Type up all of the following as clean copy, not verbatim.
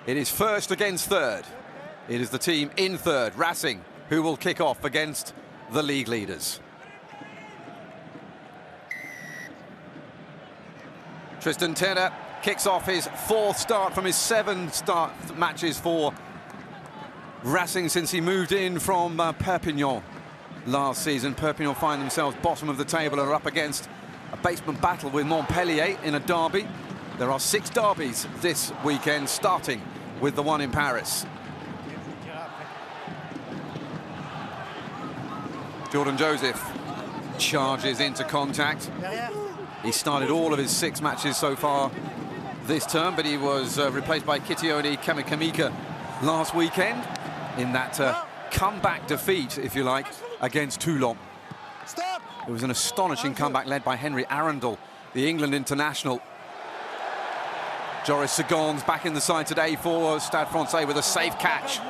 It is first against third. It is the team in third, Racing, who will kick off against the league leaders. Tristan Terra kicks off his 4th start from his 7 matches for Racing since he moved in from Perpignan last season. Perpignan find themselves bottom of the table and are up against a basement battle with Montpellier in a derby. There are 6 derbies this weekend, starting with the one in Paris. Jordan Joseph charges into contact. He started all of his 6 matches so far this term, but he was replaced by Kitione Kamikamika last weekend in that comeback defeat, if you like, against Toulon. It was an astonishing comeback led by Henry Arundel, the England international. Joris Segon's back in the side today for Stade Francais with a safe catch.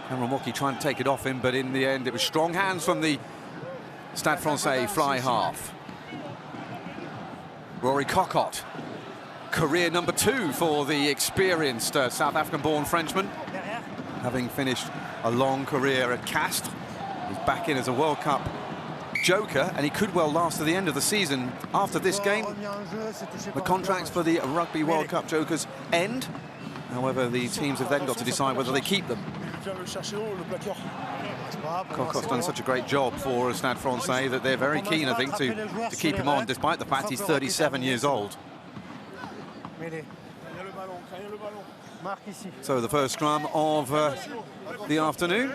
Cameron Woki trying to take it off him, but in the end it was strong hands from the Stade Francais fly half. Rory Cocotte, career number 2 for the experienced South African-born Frenchman. Having finished a long career at Castres, he's back in as a World Cup joker, and he could well last to the end of the season after this game. The contracts for the Rugby World Cup jokers end. However, the teams have then got to decide whether they keep them. Cocotte's done such a great job for Stade Francais that they're very keen, I think, to keep him on, despite the fact he's 37 years old. So the first scrum of the afternoon.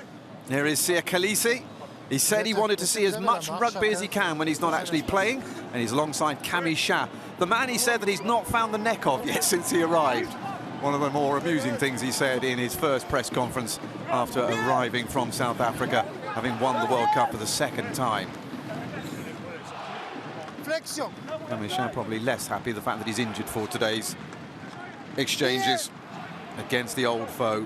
Here is Sia Khaleesi. He said he wanted to see as much rugby as he can when he's not actually playing, and he's alongside Camille Chat, the man he said that he's not found the neck of yet since he arrived. One of the more amusing things he said in his first press conference after arriving from South Africa, having won the World Cup for the 2nd time. Camille Chat probably less happy the fact that he's injured for today's exchanges against the old foe.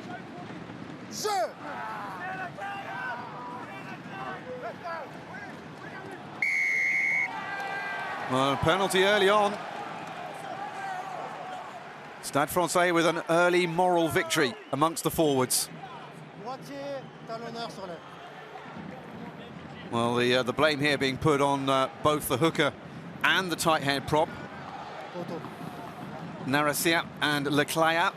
Well, penalty early on. Stade Francais with an early moral victory amongst the forwards. Well, the blame here being put on both the hooker and the tight head prop, Narasia and Leclerc.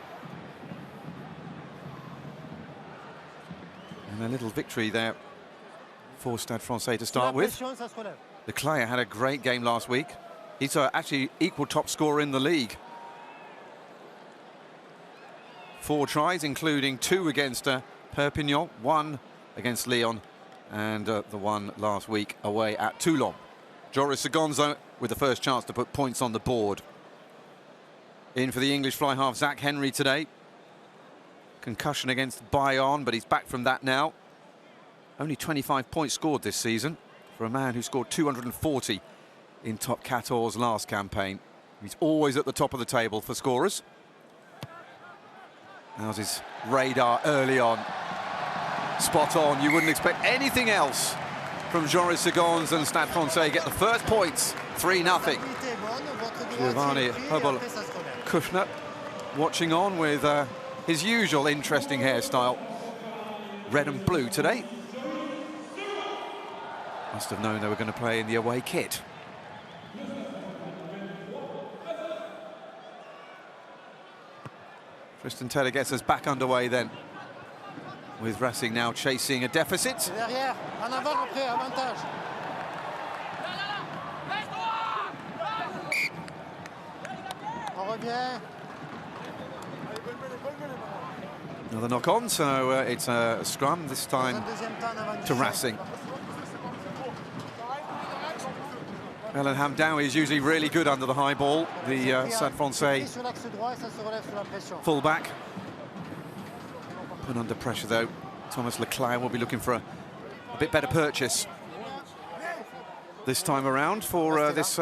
And a little victory there for Stade Francais to start with. Leclerc had a great game last week. He's actually equal top scorer in the league. 4 tries, including 2 against Perpignan, 1 against Lyon, and the one last week away at Toulon. Joris Segonzo with the first chance to put points on the board. In for the English fly half, Zach Henry today. Concussion against Bayonne, but he's back from that now. Only 25 points scored this season for a man who scored 240 in Top 14's last campaign. He's always at the top of the table for scorers. How's his radar early on? Spot on. You wouldn't expect anything else from Joris Segons, and Stade Francais get the first points, 3-0. Giovanni Hubble-Kushner watching on with his usual interesting hairstyle. Red and blue today. Must have known they were going to play in the away kit. Tristan Terra gets us back underway then, with Racing now chasing a deficit. Another knock on, so it's a scrum, this time to Racing. Ellen Hamdaoui is usually really good under the high ball, the Stade Francais fullback. Put under pressure though. Thomas Leclerc will be looking for a bit better purchase this time around for this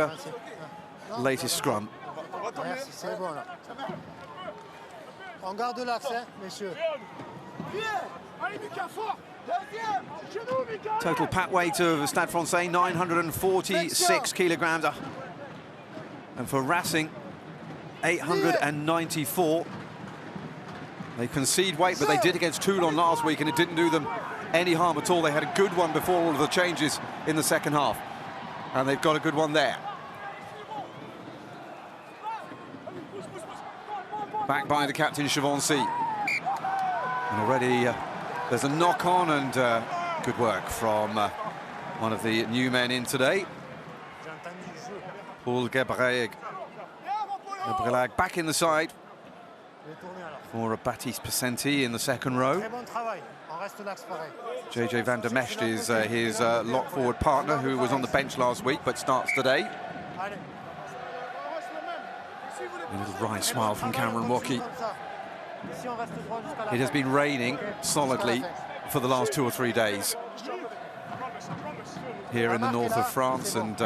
latest scrum. Total pat weight of Stade Francais, 946 kilograms. And for Racing, 894. They concede weight, but they did against Toulon last week, and it didn't do them any harm at all. They had a good one before all of the changes in the second half, and they've got a good one there. Back by the captain, Chavancy. And already there's a knock-on, and good work from one of the new men in today. Paul Gebreg back in the side for Baptiste Pacenti in the second row. JJ van der Mesht is his lock forward partner, who was on the bench last week but starts today. A little wry smile from Cameron Woki. It has been raining solidly for the last 2 or 3 days here in the north of France, and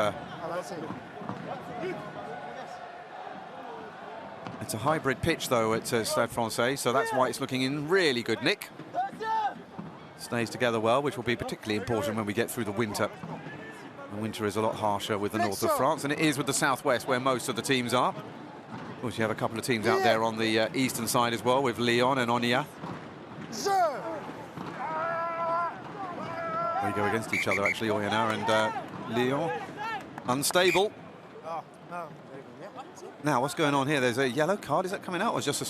it's a hybrid pitch though at Stade Francais, so that's why it's looking in really good nick. Stays together well, which will be particularly important when we get through the winter. The winter is a lot harsher with the north of France, and it is with the southwest where most of the teams are. Of course, you have a couple of teams out there on the eastern side as well, with Lyon and Onia. They go against each other, actually, Oyonnax and Lyon. Unstable. Now, what's going on here? There's a yellow card. Is that coming out, or just a...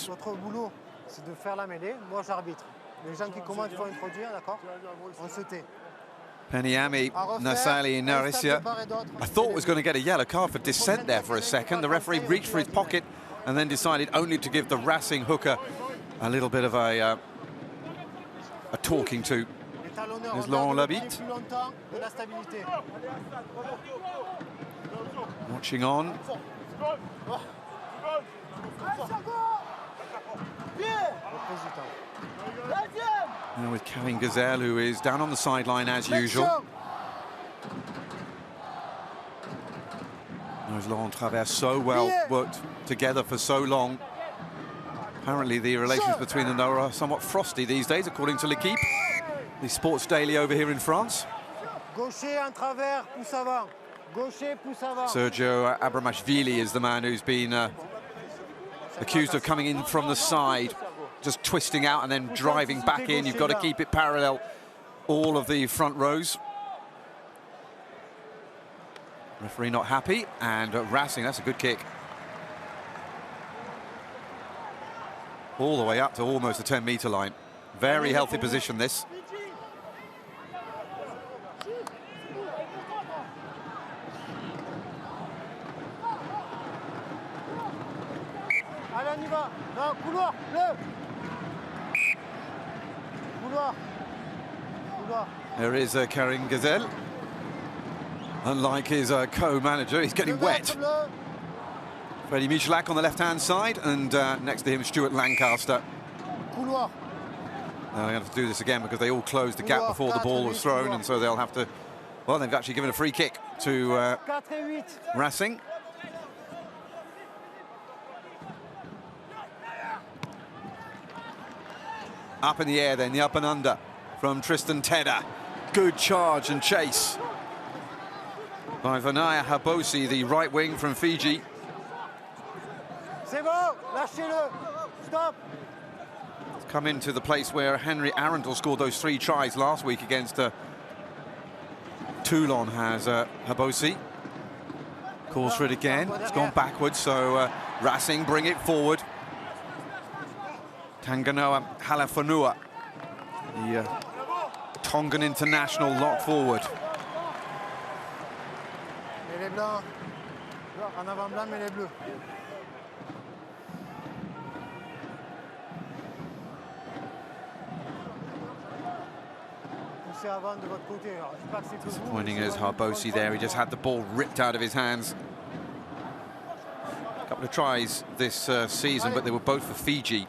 Peniami, Nassali, Narisia. I thought was going to get a yellow card for dissent there for a second. The referee reached for his pocket and then decided only to give the Racing hooker a little bit of a talking to. There's Laurent Labitte. Watching on. Now with Karim Gazelle, who is down on the sideline as usual. Those Laurent Travers so well worked together for so long. Apparently the relations between them are somewhat frosty these days, according to L'Équipe, the sports daily over here in France. Sergio Abramashvili is the man who's been accused of coming in from the side, just twisting out and then driving back in. You've got to keep it parallel, all of the front rows. Referee not happy, and Racing, that's a good kick. All the way up to almost the 10-meter line. Very healthy position, this. There is Karim Gazelle. Unlike his co-manager, he's getting wet. Freddie Michalak on the left-hand side, and next to him, Stuart Lancaster. Now they're going to have to do this again because they all closed the gap before the ball was thrown, and so they'll have to... Well, they've actually given a free kick to Racing. Up in the air then, the up and under from Tristan Tedder. Good charge and chase by Vanaya Habosi, the right wing from Fiji. It's come into the place where Henry Arundel scored those 3 tries last week against Toulon, has Habosi. Calls for it again. It's gone backwards, so Racing bring it forward. Tanganoa Halafanua, the Tongan international, lock forward. Disappointing as Habosi there, he just had the ball ripped out of his hands. A couple of tries this season, but they were both for Fiji.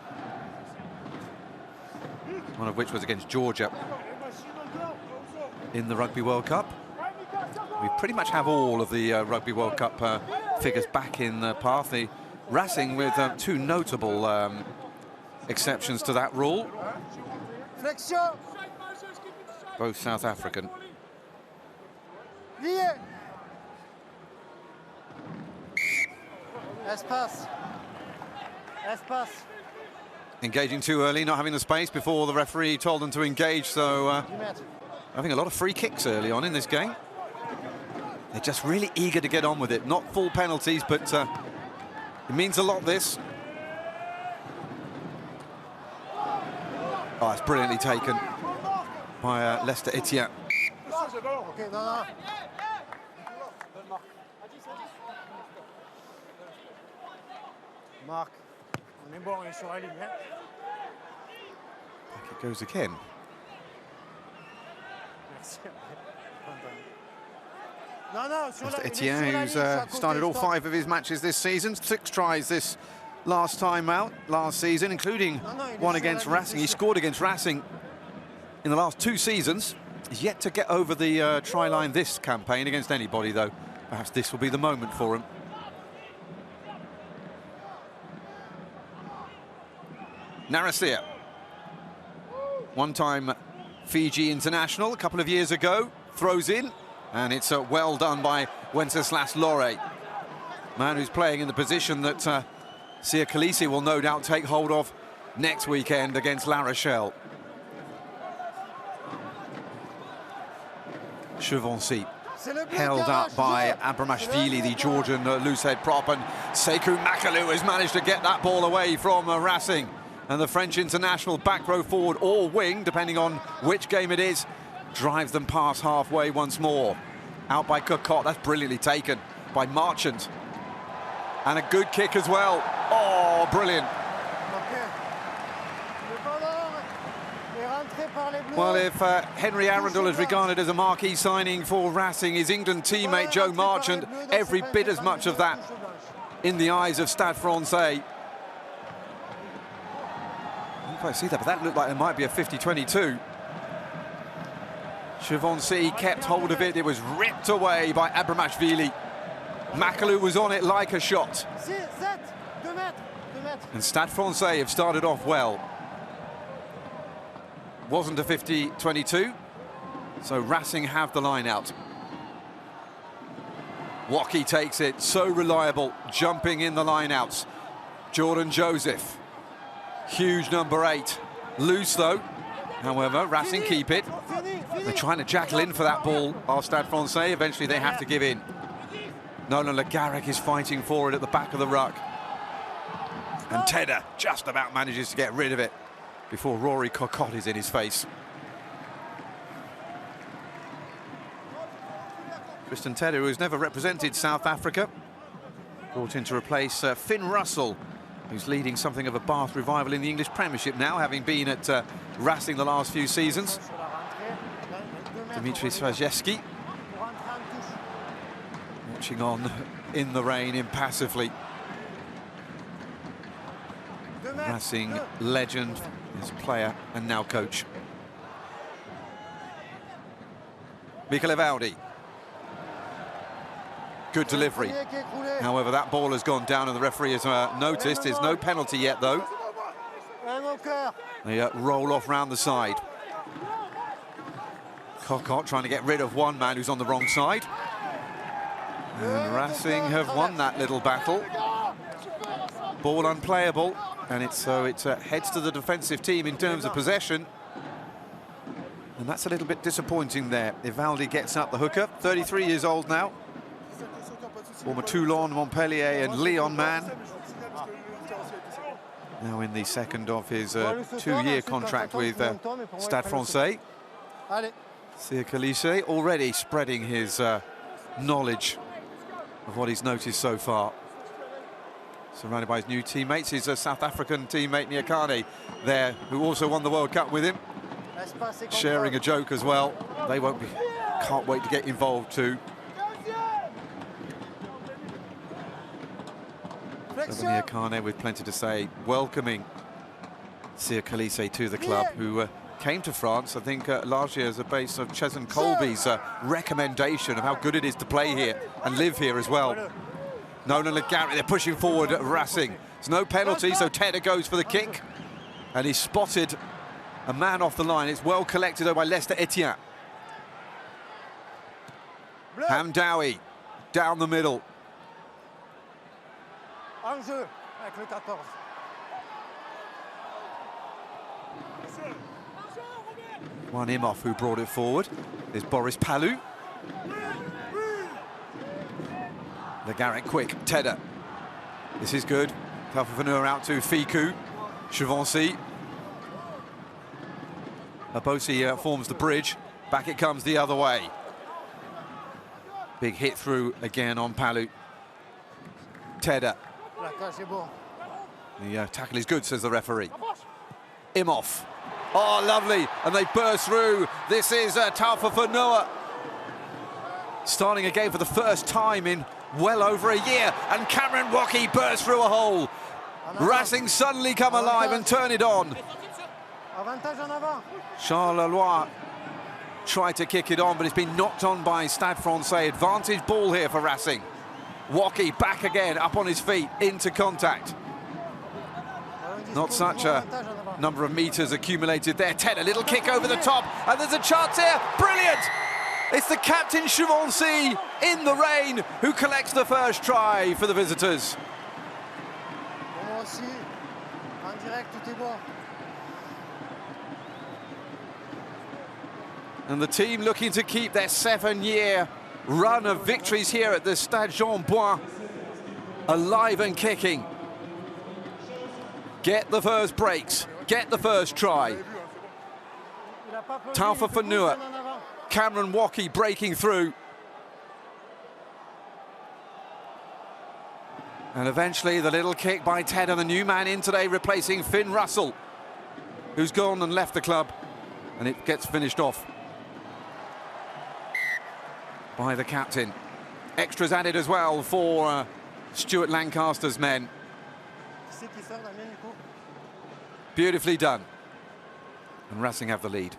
One of which was against Georgia in the Rugby World Cup. We pretty much have all of the Rugby World Cup figures back in the path. The Racing with 2 notable exceptions to that rule. Both South African. Espace. Espace. Engaging too early, not having the space before the referee told them to engage, so having a lot of free kicks early on in this game. They're just really eager to get on with it. Not full penalties, but it means a lot, this. Oh, it's brilliantly taken by Lester Etienne. Marc, on est bon, on est sur la ligne. Back it goes again. Mr. Etienne, who's started all 5 of his matches this season, 6 tries this last time out, last season, including one against Racing. He scored against Racing in the last 2 seasons. He's yet to get over the try line this campaign against anybody, though. Perhaps this will be the moment for him. Narasia, one-time Fiji international a couple of years ago, throws in, and it's well done by Wenceslas Lore, man who's playing in the position that Sia Khaleesi will no doubt take hold of next weekend against La Rochelle. Chevancy held up by Abramashvili, the Georgian loosehead prop, and Sekou Makalu has managed to get that ball away from Racing. And the French international, back row forward or wing, depending on which game it is, drives them past halfway once more. Out by Cocotte, that's brilliantly taken by Marchant. And a good kick as well. Oh, brilliant. Well, if Henry Arundel is regarded as a marquee signing for Racing, his England teammate Joe Marchant, every bit as much of that in the eyes of Stade Francais. I don't see that, but that looked like it might be a 50-22. Chevancy kept hold of it. It was ripped away by Abramashvili. Makalu was on it like a shot. And Stade Francais have started off well. Wasn't a 50-22, so Racing have the line out. Woki takes it, so reliable, jumping in the line-outs. Jordan Joseph. Huge number 8. Loose, though. However, Racing keep it. They're trying to jackal in for that ball, our Stade Francais. Eventually, they have to give in. Nolan Le Garrec is fighting for it at the back of the ruck. And Tedder just about manages to get rid of it before Rory Cocotte is in his face. Tristan Tedder, who's never represented South Africa, brought in to replace Finn Russell, who's leading something of a Bath revival in the English Premiership now, having been at Racing the last few seasons. Dimitri Svajewski watching on in the rain impassively. Racing legend, his player and now coach. Michele Valdi. Good delivery. However, that ball has gone down and the referee has noticed. There's no penalty yet, though. They roll off round the side. Cocotte trying to get rid of one man who's on the wrong side. And Racing have won that little battle. Ball unplayable, and it heads to the defensive team in terms of possession. And that's a little bit disappointing there. Ivaldi gets up the hooker, 33 years old now. Former Toulon, Montpellier and Lyon man. Now in the second of his 2-year contract with Stade Francais. Sia Khaleesi already spreading his knowledge of what he's noticed so far. Surrounded by his new teammates, his South African teammate Nyakane there, who also won the World Cup with him. Sharing a joke as well. They can't wait to get involved too. Nyakane with plenty to say, welcoming Sia Khaleesi to the club, who came to France, I think, largely as a base of Cheslin Colby's recommendation of how good it is to play here and live here as well. Nolan Le Garrec, they're pushing forward at Racing. There's no penalty, so Tedder goes for the kick. And he's spotted a man off the line. It's well collected, though, by Lester Etienne. Hamdawi down the middle. One Imhoff who brought it forward. There's Boris Palou. Le Garrec quick, Tedder. This is good. Taufifenua out to Ficou. Chavancy. Abosi forms the bridge. Back it comes the other way. Big hit through again on Palou. Tedder. The tackle is good, says the referee. Imhoff. Oh, lovely. And they burst through. This is Taufifenua. Starting again for the first time in well over a year. And Cameron Woki burst through a hole. Racing suddenly come alive and turn it on. Charles Leloir tried to kick it on, but it's been knocked on by Stade Francais. Advantage ball here for Racing. Woki back again, up on his feet, into contact. Not such a number of meters accumulated there. Ted, a little kick over the top, and there's a chance here. Brilliant! It's the captain, Chavancy, in the rain, who collects the first try for the visitors. And the team looking to keep their 7-year run of victories here at the Stade Jean-Bouin alive and kicking. Get the first breaks, get the first try. Taufifenua, Cameron Woki breaking through. And eventually the little kick by Ted, and the new man in today replacing Finn Russell, who's gone and left the club, and it gets finished off by the captain. Extras added as well for Stuart Lancaster's men. Beautifully done. And Racing have the lead.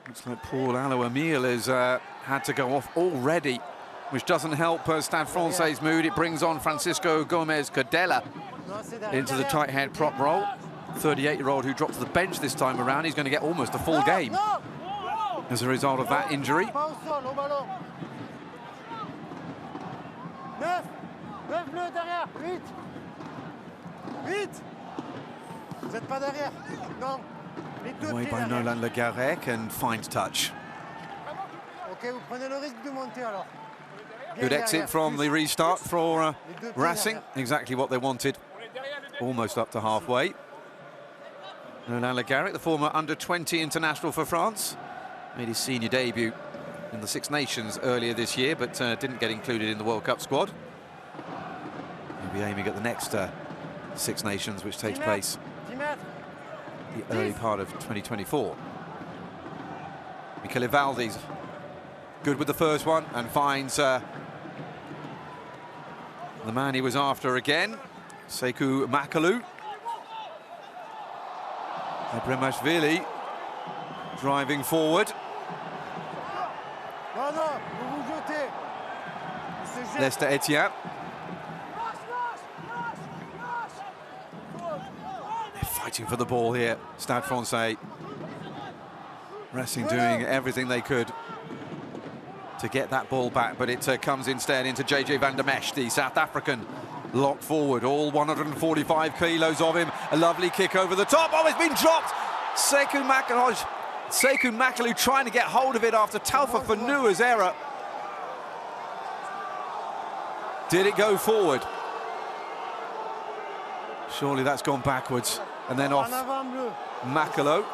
Looks like Paul Allo-Emile has had to go off already, which doesn't help Stade Francais' mood. It brings on Francisco Gomez Cadella into the tight head prop role. 38-year-old who dropped to the bench this time around. He's going to get almost a full game as a result of that injury. Away by Nolan Le Garrec, and finds touch. Good exit from the restart for Racing. Exactly what they wanted. Almost up to halfway. Nolan Le Garrec, the former under-20 international for France, made his senior debut in the Six Nations earlier this year, but didn't get included in the World Cup squad. He'll be aiming at the next Six Nations, which takes place the early part of 2024. Michele Valdi's good with the first one and finds the man he was after again, Sekou Makalou. Ebremashvili driving forward. Lester Etienne. They're fighting for the ball here, Stade Francais. Racing doing everything they could to get that ball back, but it comes instead into JJ van der Mesch, the South African, locked forward, all 145 kilos of him. A lovely kick over the top. Oh, it's been dropped. Sekou Makalou trying to get hold of it after Taufifenua's error. Did it go forward? Surely that's gone backwards and then off Makalou.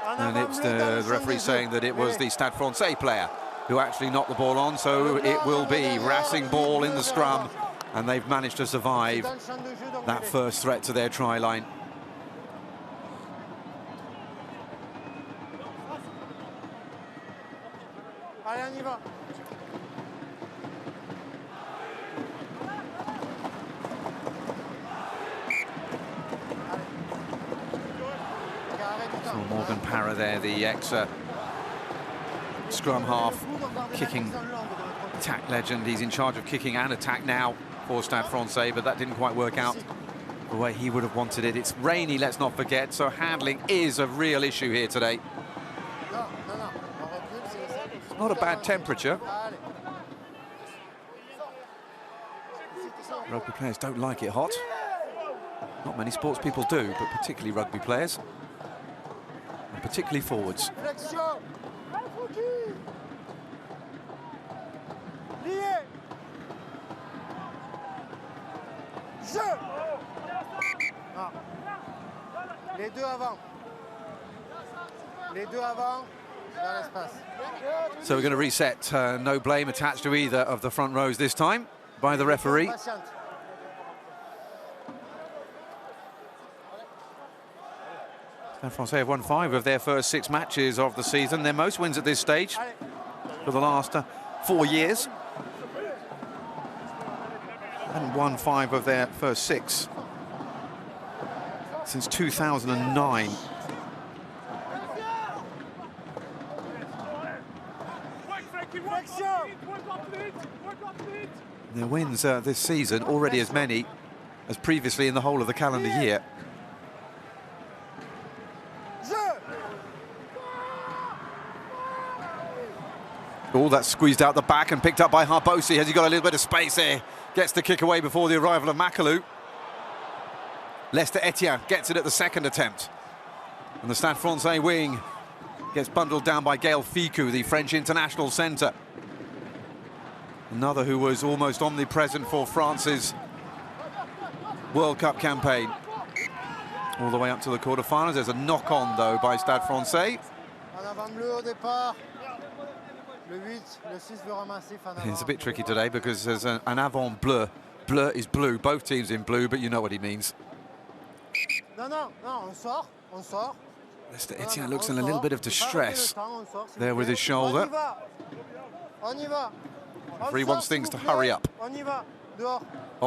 And it's the referee saying that it was the Stade Francais player who actually knocked the ball on, so it will be Racing ball in the scrum, and they've managed to survive that first threat to their try line. So Morgan Parra there, the ex-scrum half, kicking attack legend. He's in charge of kicking and attack now for Stade Francais, but that didn't quite work out the way he would have wanted it. It's rainy, let's not forget, so handling is a real issue here today. It's not a bad temperature. Rugby players don't like it hot. Not many sports people do, but particularly rugby players. And particularly forwards. Les deux avant. Les deux avant, dans l'espace. So we're going to reset. No blame attached to either of the front rows this time by the referee. Stade Francais have won 5 of their first 6 matches of the season. Their most wins at this stage for the last 4 years. Haven't won 5 of their first 6 since 2009. Their wins this season already as many as previously in the whole of the calendar year. Oh, that's squeezed out the back and picked up by Harbosi. Has he got a little bit of space there? Gets the kick away before the arrival of Makalou. Lester Etienne gets it at the second attempt. And the Stade Francais wing gets bundled down by Gaël Ficou, the French international centre. Another who was almost omnipresent for France's World Cup campaign. All the way up to the quarterfinals. There's a knock-on, though, by Stade Francais. It's a bit tricky today because there's an avant bleu. Bleu is blue, both teams in blue, but you know what he means. Lester Etienne looks in a little bit of distress there with his shoulder. Referee wants things to hurry up. On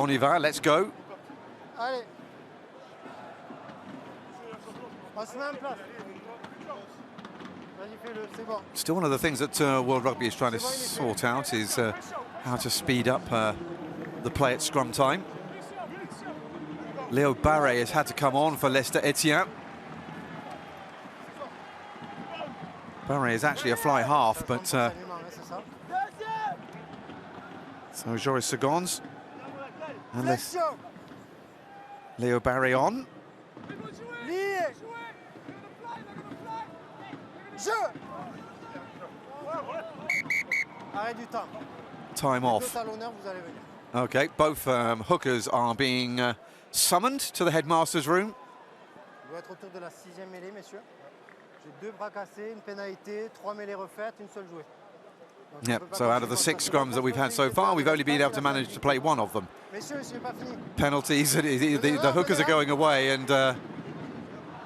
y va, let's go. Still one of the things that World Rugby is trying to sort out is how to speed up the play at scrum time. Leo Barré has had to come on for Lester Etienne. Barré is actually a fly half, but so Joris Segons and Leo Barré on. Time off. Okay, both hookers are being summoned to the headmaster's room. Yep, so out of the 6 scrums that we've had so far, we've only been able to manage to play 1 of them. Penalties, the hookers are going away, and the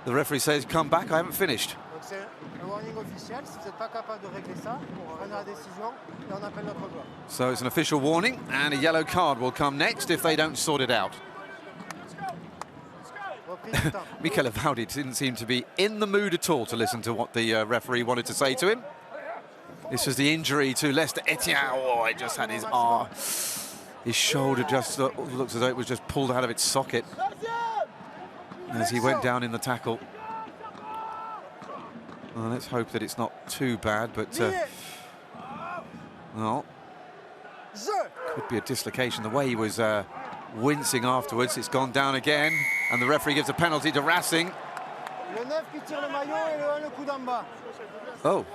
referee says, come back, I haven't finished. So it's an official warning, and a yellow card will come next if they don't sort it out. Michele Vaudi didn't seem to be in the mood at all to listen to what the referee wanted to say to him. This was the injury to Lester Etienne. Oh, it just had his arm. His shoulder just looks as though it was just pulled out of its socket as he went down in the tackle. Well, let's hope that it's not too bad, but well, could be a dislocation. The way he was wincing afterwards, it's gone down again, and the referee gives a penalty to Racing. Oh,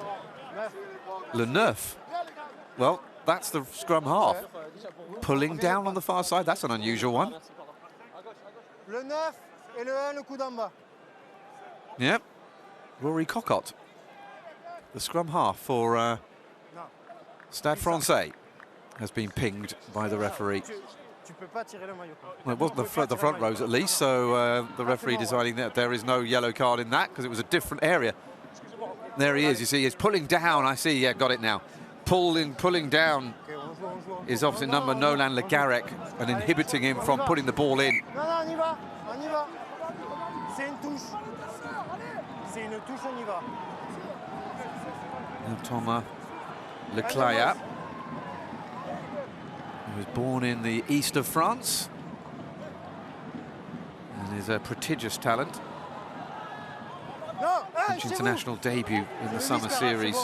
Le Neuf. Well, that's the scrum half. Pulling down on the far side, that's an unusual one. Le neuf et le 1, le coup d'en bas. Yep. Rory Cocotte, the scrum half for Stade Francais, has been pinged by the referee. Well, it wasn't the front rows at least, so the referee deciding that there is no yellow card in that because it was a different area. There he is, you see, he's pulling down. I see, yeah, got it now. Pulling down is opposite number Nolan Le Garrec and inhibiting him from putting the ball in. Thomas Leclaya, who was born in the east of France. is a prodigious talent. French international debut in the summer series.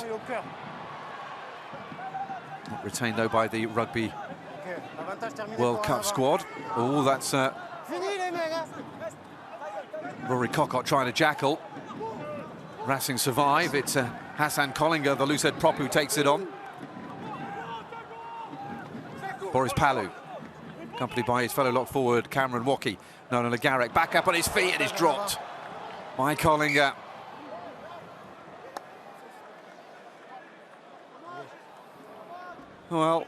Not retained though by the Rugby World Cup squad. Oh, that's Rory Cockott trying to jackal. Racing survive. It's Hassan Collinger, the loosehead prop, who takes it on. Boris Palou, accompanied by his fellow lock forward Cameron Woki. Nolan Lagarek back up on his feet and is dropped by Collinger. Well,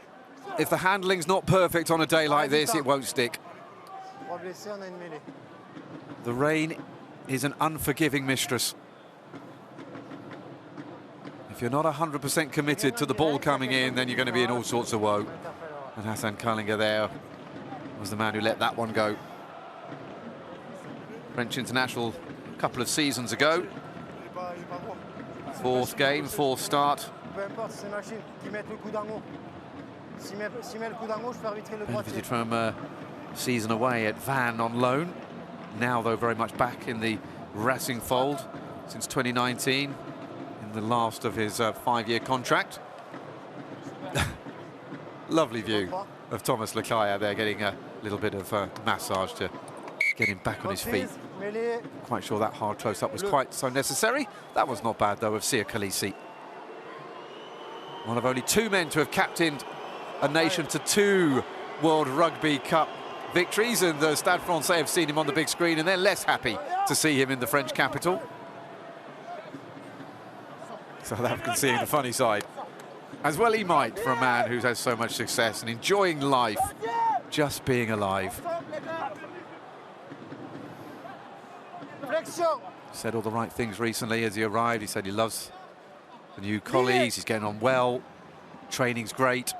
if the handling's not perfect on a day like this, it won't stick. The rain is an unforgiving mistress. If you're not 100% committed to the ball coming in, then you're going to be in all sorts of woe. And Hassan Collinger there was the man who let that one go. French international a couple of seasons ago. Fourth game, fourth start. Benefited from a season away at Vannes on loan. Now, though, very much back in the Racing fold since 2019, in the last of his 5-year contract. Lovely view of Thomas Lecaya there, getting a little bit of massage to get him back on his feet. Quite sure that hard close-up was quite so necessary. That was not bad, though, of Sia Khaleesi. One of only 2 men to have captained a nation to 2 World Rugby Cup victories, and the Stade Francais have seen him on the big screen, and they're less happy to see him in the French capital. South African seeing the funny side. As well he might, for a man who's had so much success and enjoying life, just being alive. Said all the right things recently as he arrived. He said he loves the new colleagues, he's getting on well, training's great.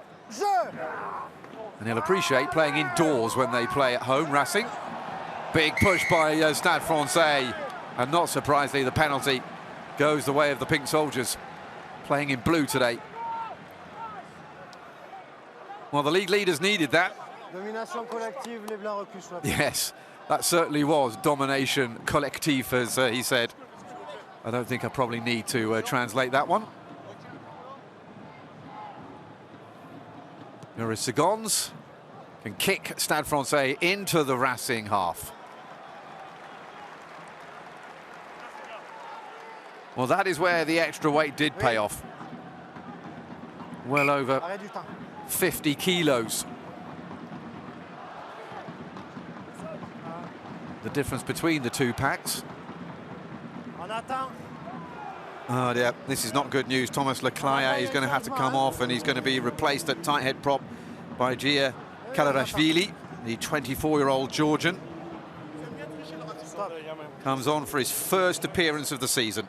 And he'll appreciate playing indoors when they play at home, Racing. Big push by Stade Francais, and not surprisingly, the penalty goes the way of the Pink Soldiers, playing in blue today. Well, the league leaders needed that. Yes, that certainly was domination collective, as he said. I don't think I probably need to translate that one. Joris Segons can kick Stade Francais into the Racing half. Well, that is where the extra weight did pay off. Well over 50 kilos. The difference between the 2 packs. Oh dear, this is not good news. Thomas Lecaya is going to have to come off, and he's going to be replaced at tight head prop by Gia Kalarashvili, the 24-year-old Georgian. Comes on for his first appearance of the season.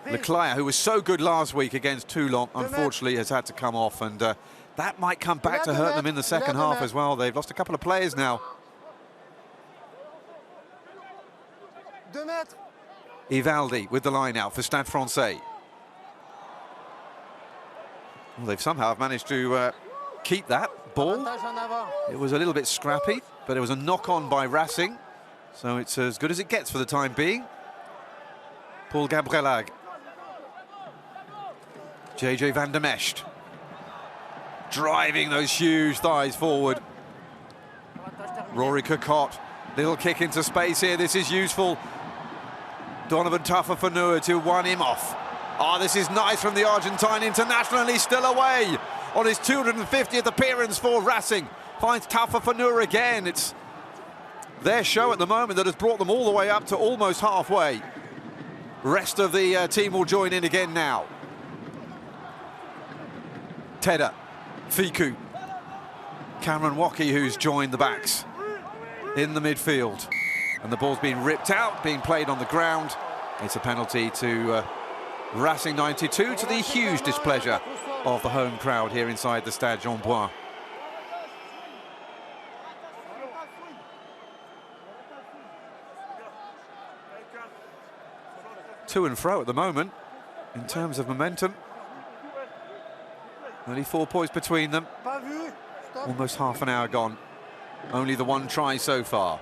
Lecaya, who was so good last week against Toulon, unfortunately has had to come off, and that might come back to hurt them in the second half as well. They've lost a couple of players now. Ivaldi with the line out for Stade Francais. Well, they've somehow managed to keep that ball. It was a little bit scrappy, but it was a knock-on by Racing, so it's as good as it gets for the time being. Paul Gabrelag. JJ van der Mescht. Driving those huge thighs forward. Rory Cockott. Little kick into space here. This is useful. Donovan Tafafanua to one him off. Oh, this is nice from the Argentine international, and he's still away on his 250th appearance for Racing. Finds Tafafanua again. It's their show at the moment that has brought them all the way up to almost halfway. Rest of the team will join in again now. Tedder, Fiku, Cameron Woki, who's joined the backs in the midfield. And the ball's being ripped out, being played on the ground. It's a penalty to Racing 92, to the huge displeasure of the home crowd here inside the Stade Jean-Bouin. To and fro at the moment in terms of momentum. Only 4 points between them. Almost half an hour gone. Only the 1 try so far.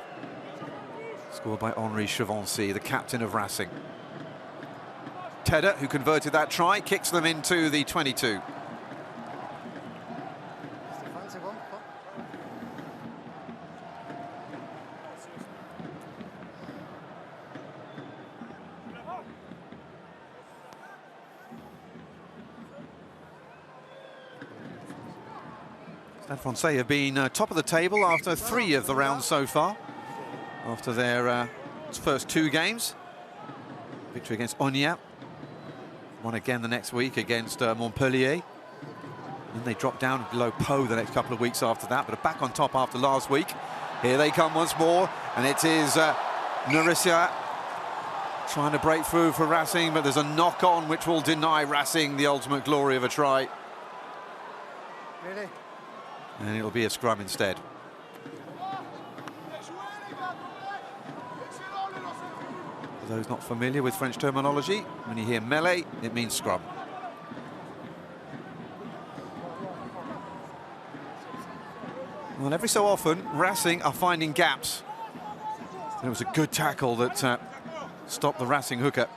Scored by Henri Chavancy, the captain of Racing. Tedder, who converted that try, kicks them into the 22. Stade Francais have been top of the table after 3 of the rounds so far. After their first 2 games. Victory against Onia. Won again the next week against Montpellier. And they dropped down below Pau the next couple of weeks after that, but are back on top after last week. Here they come once more, and it is Narisia trying to break through for Racing, but there's a knock-on which will deny Racing the ultimate glory of a try. Really? And it'll be a scrum instead. For those not familiar with French terminology, when you hear melee, it means scrum. Well, every so often, Racing are finding gaps. And it was a good tackle that stopped the Racing hooker.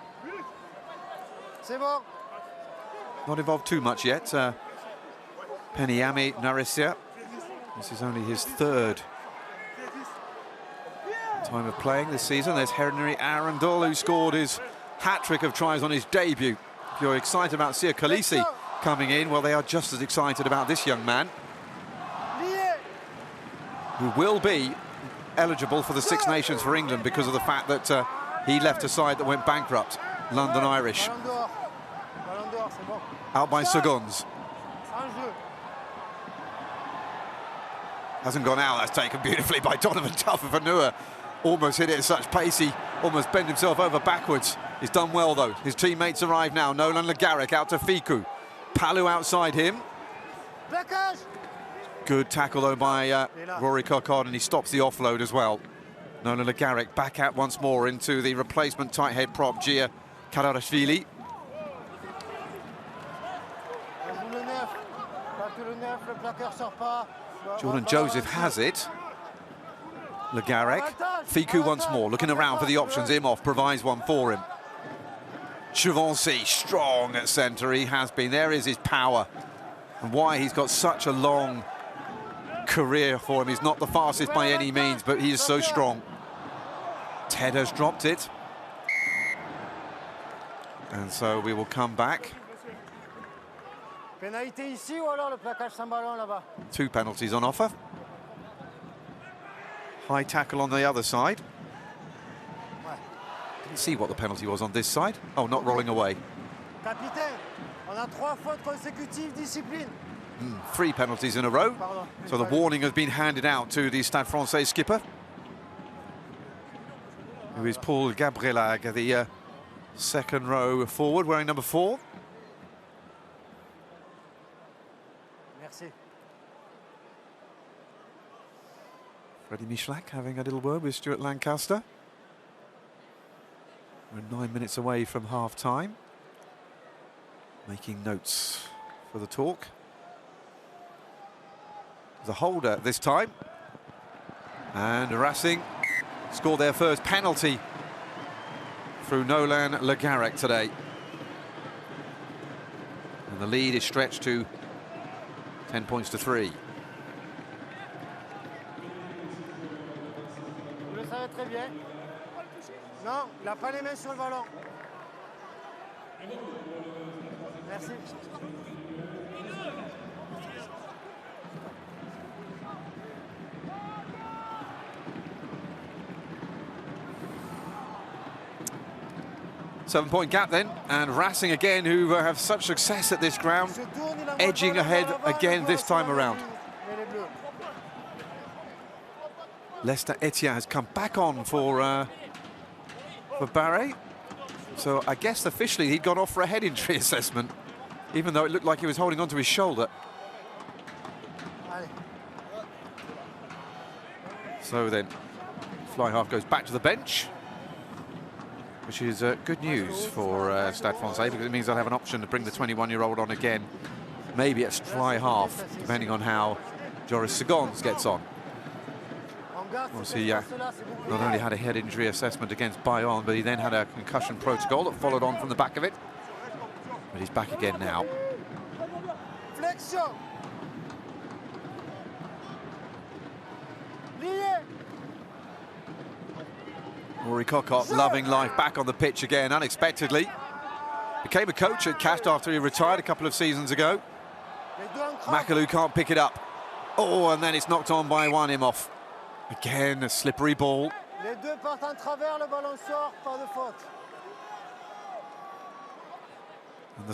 Not involved too much yet. Peniami Narisia. This is only his 3rd time of playing this season. There's Henry Arundel, who scored his hat-trick of tries on his debut. If you're excited about Sia Khaleesi coming in, well, they are just as excited about this young man, who will be eligible for the Six Nations for England because of the fact that he left a side that went bankrupt, London Irish. Out by Seconds. Hasn't gone out, that's taken beautifully by Donovan Tuffevanua. Almost hit it at such pace, he almost bent himself over backwards. He's done well though. His teammates arrive now. Nolan Le Garrec out to Fickou. Palu outside him. Good tackle though by Rory Cockard, and he stops the offload as well. Nolan Le Garrec back out once more into the replacement tight head prop, Gia Kararashvili. Jordan Joseph has it. Le Garrec. Fickou once more, looking around for the options. Imhoff provides one for him. Chavancy strong at centre. He has been. There is his power. And why he's got such a long career for him. He's not the fastest by any means, but he is so strong. Ted has dropped it. And so we will come back. 2 penalties on offer. High tackle on the other side. Didn't see what the penalty was on this side. Oh, not rolling away. 3 penalties in a row. So the warning has been handed out to the Stade Francais skipper, who is Paul Gabrielac, the 2nd row forward, wearing number 4. Freddie Michelak having a little word with Stuart Lancaster. We're 9 minutes away from half-time. Making notes for the talk. The holder this time. And Racing scored their first penalty through Nolan Le Garrec today. And the lead is stretched to 10 points to 3. Très bien. Non, il n'a pas les mains sur le ballon. Merci. Seven-point gap then, and Racing again, who have such success at this ground, edging ahead again this time around. Lester Etienne has come back on for Barret. So I guess officially he'd gone off for a head injury assessment, even though it looked like he was holding onto his shoulder. So then, fly half goes back to the bench, which is good news for Stade Francais, because it means they'll have an option to bring the 21-year-old on again, maybe at fly half, depending on how Joris Seconds gets on. Obviously, not only had a head injury assessment against Bayonne, but he then had a concussion protocol that followed on from the back of it. But he's back again now. Flexion. Rory Cocotte loving life back on the pitch again, unexpectedly. Became a coach at Castres after he retired a couple of seasons ago. Macalou can't pick it up. Oh, and then it's knocked on by Imhoff. Again, a slippery ball. Les deux partent en travers, le ballon sort, pas de faute. And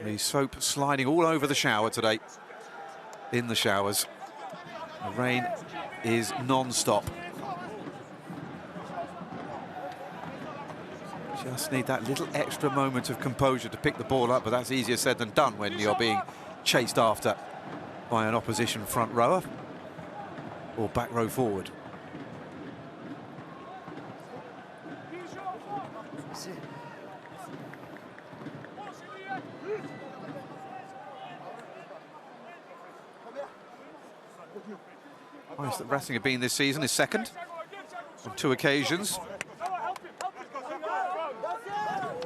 the soap sliding all over the shower today. In the showers. The rain is non-stop. Just need that little extra moment of composure to pick the ball up, but that's easier said than done when you're being chased after by an opposition front rower or back row forward. Highest that Racing have been this season is second on 2 occasions.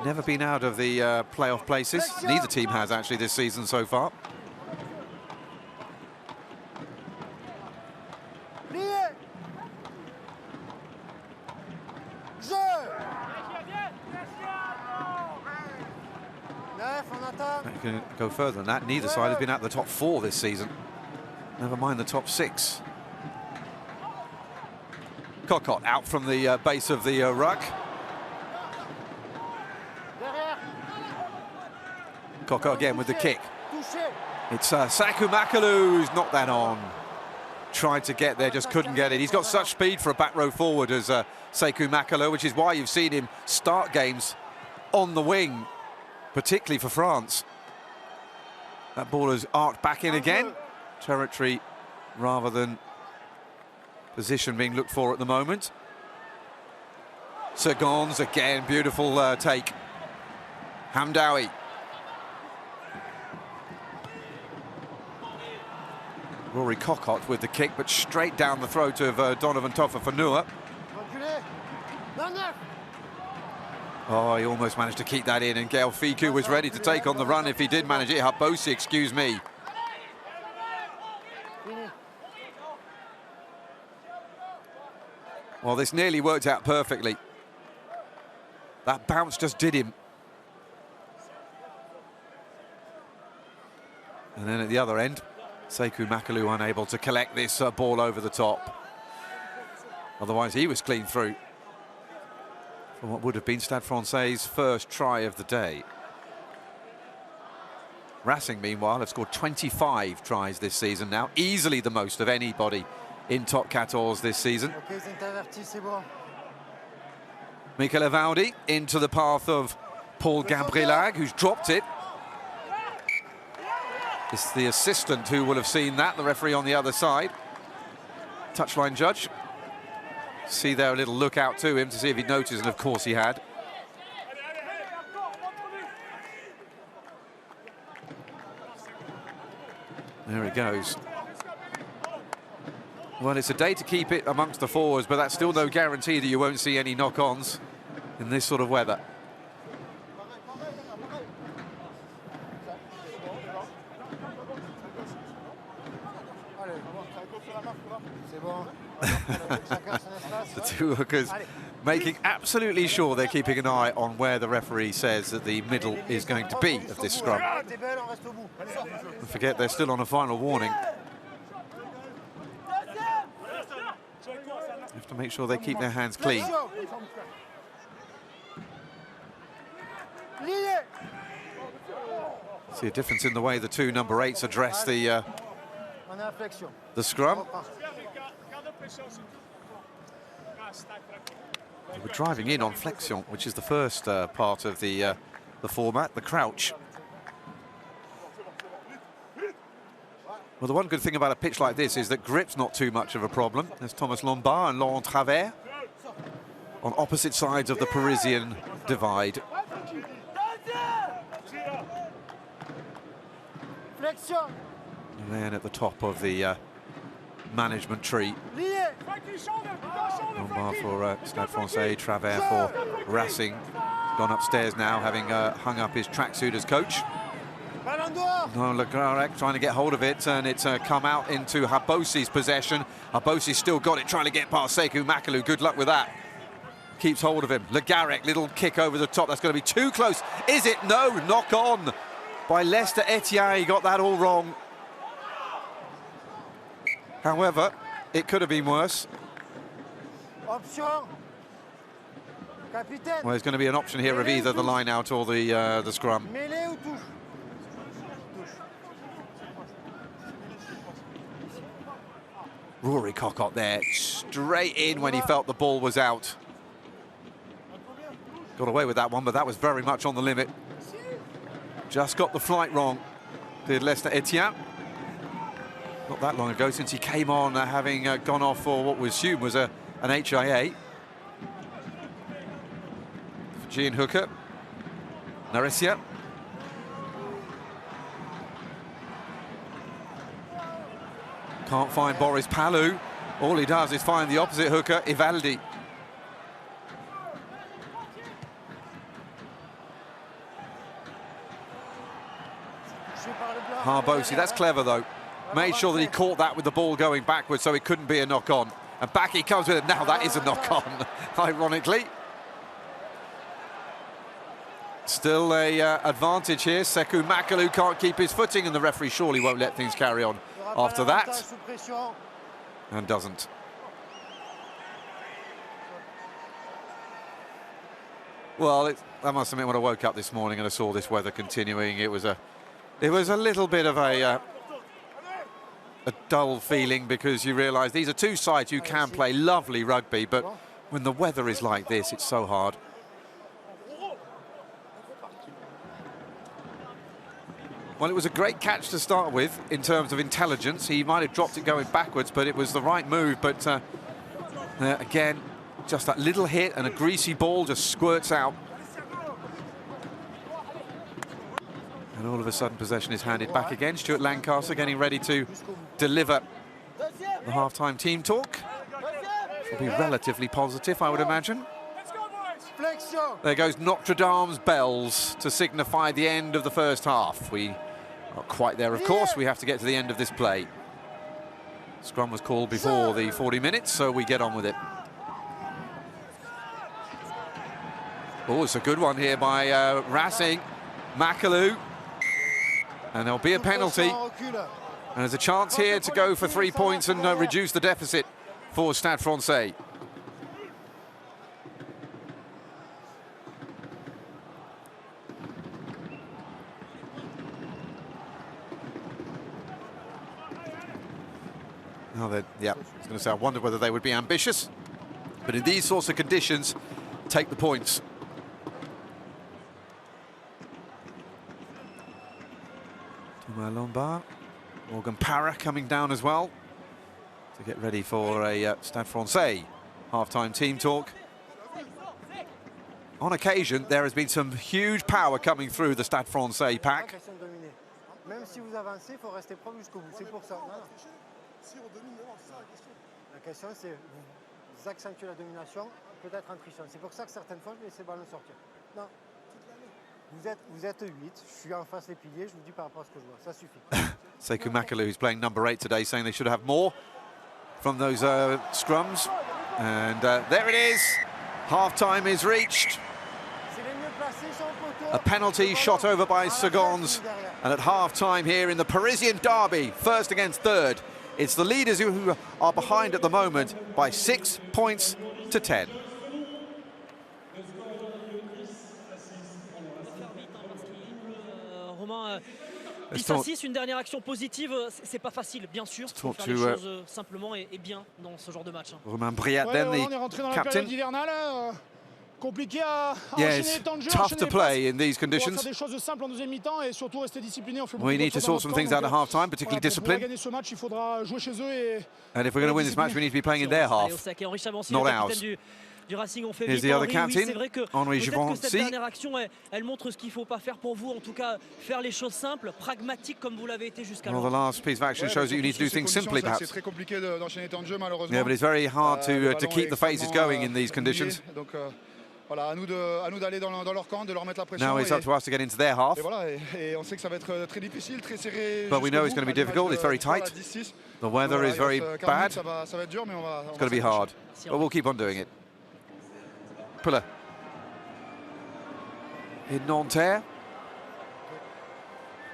Never been out of the playoff places. Neither team has actually this season so far. You can go further than that. Neither side has been at the top 4 this season. Never mind the top 6. Cocotte out from the base of the ruck. Cocotte again with the kick. It's Sekou Macalou who's knocked that on. Tried to get there, just couldn't get it. He's got such speed for a back row forward as Sekou Macalou, which is why you've seen him start games on the wing, particularly for France. That ball has arced back in again. Territory rather than position being looked for at the moment. Segonds again, beautiful take. Hamdaoui. Rory Cocotte with the kick, but straight down the throat of Donovan Tofa-Fanua. Oh, he almost managed to keep that in, and Gaël Fickou was ready to take on the run if he did manage it. Habosi, excuse me. Well, this nearly worked out perfectly. That bounce just did him. And then at the other end, Sekou Macalou unable to collect this ball over the top. Otherwise, he was clean through for what would have been Stade Francais' first try of the day. Racing, meanwhile, have scored 25 tries this season now, easily the most of anybody in top 14 this season. Michael Evaldi into the path of Paul Gabrielac, who's dropped it. It's the assistant who will have seen that, the referee on the other side. Touchline judge. See there a little look out to him to see if he'd noticed, and of course he had. There it goes. Well, it's a day to keep it amongst the forwards, but that's still no guarantee that you won't see any knock-ons in this sort of weather. The two hookers making absolutely sure they're keeping an eye on where the referee says that the middle is going to be of this scrum. Don't forget, they're still on a final warning. Have to make sure they keep their hands clean. See a difference in the way the two number 8s address the scrum. We're driving in on flexion, which is the first part of the format, the crouch. Well, the one good thing about a pitch like this is that grip's not too much of a problem. There's Thomas Lombard and Laurent Travers on opposite sides of the Parisian divide. And then at the top of the management tree. Lombard for Stade Francais, Travers for Racing. Gone upstairs now, having hung up his tracksuit as coach. No, Le Garec trying to get hold of it, and it's come out into Habosi's possession. Habosi's still got it, trying to get past Sekou Makalu. Good luck with that. Keeps hold of him. Le Garec, little kick over the top. That's going to be too close. Is it? No, knock on by Lester Etienne. He got that all wrong. However, it could have been worse. Option. Capitaine. Well, there's going to be an option here of either the line out or the scrum. Mêlée ou touche? Rory Cockott there, straight in when he felt the ball was out. Got away with that one, but that was very much on the limit. Just got the flight wrong, did Lester Etienne. Not that long ago since he came on, having gone off for what we assumed was an HIA. Gian Hooker, Naresia. Can't find Boris Palou. All he does is find the opposite hooker, Ivaldi. Harbosi, that's clever though. Made sure that he caught that with the ball going backwards so it couldn't be a knock-on. And back he comes with it. Now that is a knock-on, ironically. Still a advantage here. Sekou Makalu can't keep his footing, and the referee surely won't let things carry on after that. And doesn't. Well, I must admit, when I woke up this morning and I saw this weather continuing, it was a little bit of a dull feeling, because you realise these are two sides who can play lovely rugby, but when the weather is like this, it's so hard. Well, it was a great catch to start with in terms of intelligence. He might have dropped it going backwards, but it was the right move. But again, just that little hit and a greasy ball just squirts out. And all of a sudden, possession is handed back again. Stuart Lancaster getting ready to deliver the half-time team talk. Will be relatively positive, I would imagine. There goes Notre Dame's bells to signify the end of the first half. We not quite there, of course. We have to get to the end of this play. Scrum was called before the 40 minutes, so we get on with it. Oh, it's a good one here by Racing. Makalu. And there'll be a penalty. And there's a chance here to go for 3 points and reduce the deficit for Stade Francais. Oh, yeah, I was going to say, I wondered whether they would be ambitious. But in these sorts of conditions, take the points. Thomas Lombard, Morgan Parra coming down as well to get ready for a Stade Francais half-time team talk. On occasion, there has been some huge power coming through the Stade Francais pack. La question, c'est vous accentuez la domination, peut-être en trichant. C'est pour ça que certaines fois, je laisse les ballons sortir. Non. Vous êtes 8, je suis en face des piliers, je vous dis par rapport à ce que je vois. Ça suffit. Sekou Makalu, who's playing number 8 today, saying they should have more from those scrums. And there it is. Half-time is reached. A penalty shot over by Segons. And at half-time here in the Parisian derby, first against third, it's the leaders who are behind at the moment by 6 points to 10. Licencier, une dernière action positive, c'est pas facile, bien sûr. Faut faire les choses simplement et bien dans ce genre de match. Romain Briat, then the captain. Compliqué à yes, tough to play in these conditions. We need to sort some things out at half-time, particularly discipline. And if we're going to win this match, we need to be playing in their half, not ours. du Racing ont fait Here's vite. the other Oui, captain, c'est vrai que Henri peut-être que cette Givenchy. dernière action, elle montre ce qu'il ne faut pas faire pour vous. En tout cas, faire les choses simples, pragmatiques comme vous l'avez été jusqu'à Well, the maintenant. last piece of action shows that you need to do things simply, perhaps. C'est très compliqué d'enchaîner temps de jeu, malheureusement. Yeah, but it's very hard to keep the phases going in these conditions. Donc voilà, à nous d'aller dans leur camp, de leur mettre la pression. Now it's up to us to get into their half. Et voilà, et on sait que ça va être très difficile, très serré. But we know it's going to be difficult. It's very tight. The weather is very bad. Ça va être dur, mais on va. It's going to be hard. But we'll keep on doing it. Puller. In Nanterre.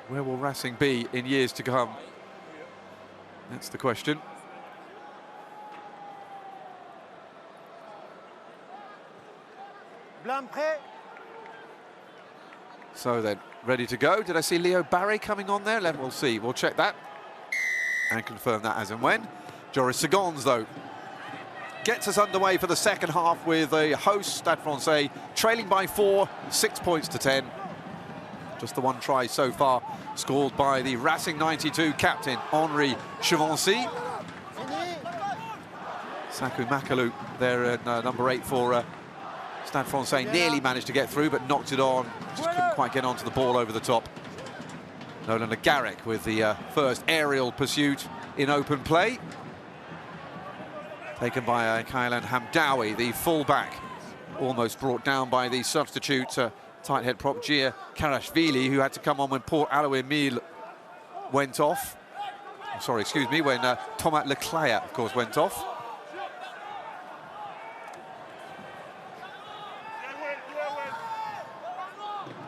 Where will Racing be in years to come? That's the question. Blanc prêt. So then, ready to go. Did I see Leo Barry coming on there? We'll see. We'll check that and confirm that as and when. Joris Segonds, though, gets us underway for the second half with a host, Stade Francais, trailing by 4, 6 points to 10. Just the one try so far, scored by the Racing 92 captain, Henri Givenchy. Saku Makalu there at number 8 for Stade Francais, nearly managed to get through, but knocked it on. Just couldn't quite get onto the ball over the top. Nolan Le Garrec with the first aerial pursuit in open play. Taken by Kailan Hamdawi, the full-back. Almost brought down by the substitute tight head prop Gia Karashvili, who had to come on when Port Aloe-Mil went off. Sorry, excuse me, when Thomas Leclerc, of course, went off.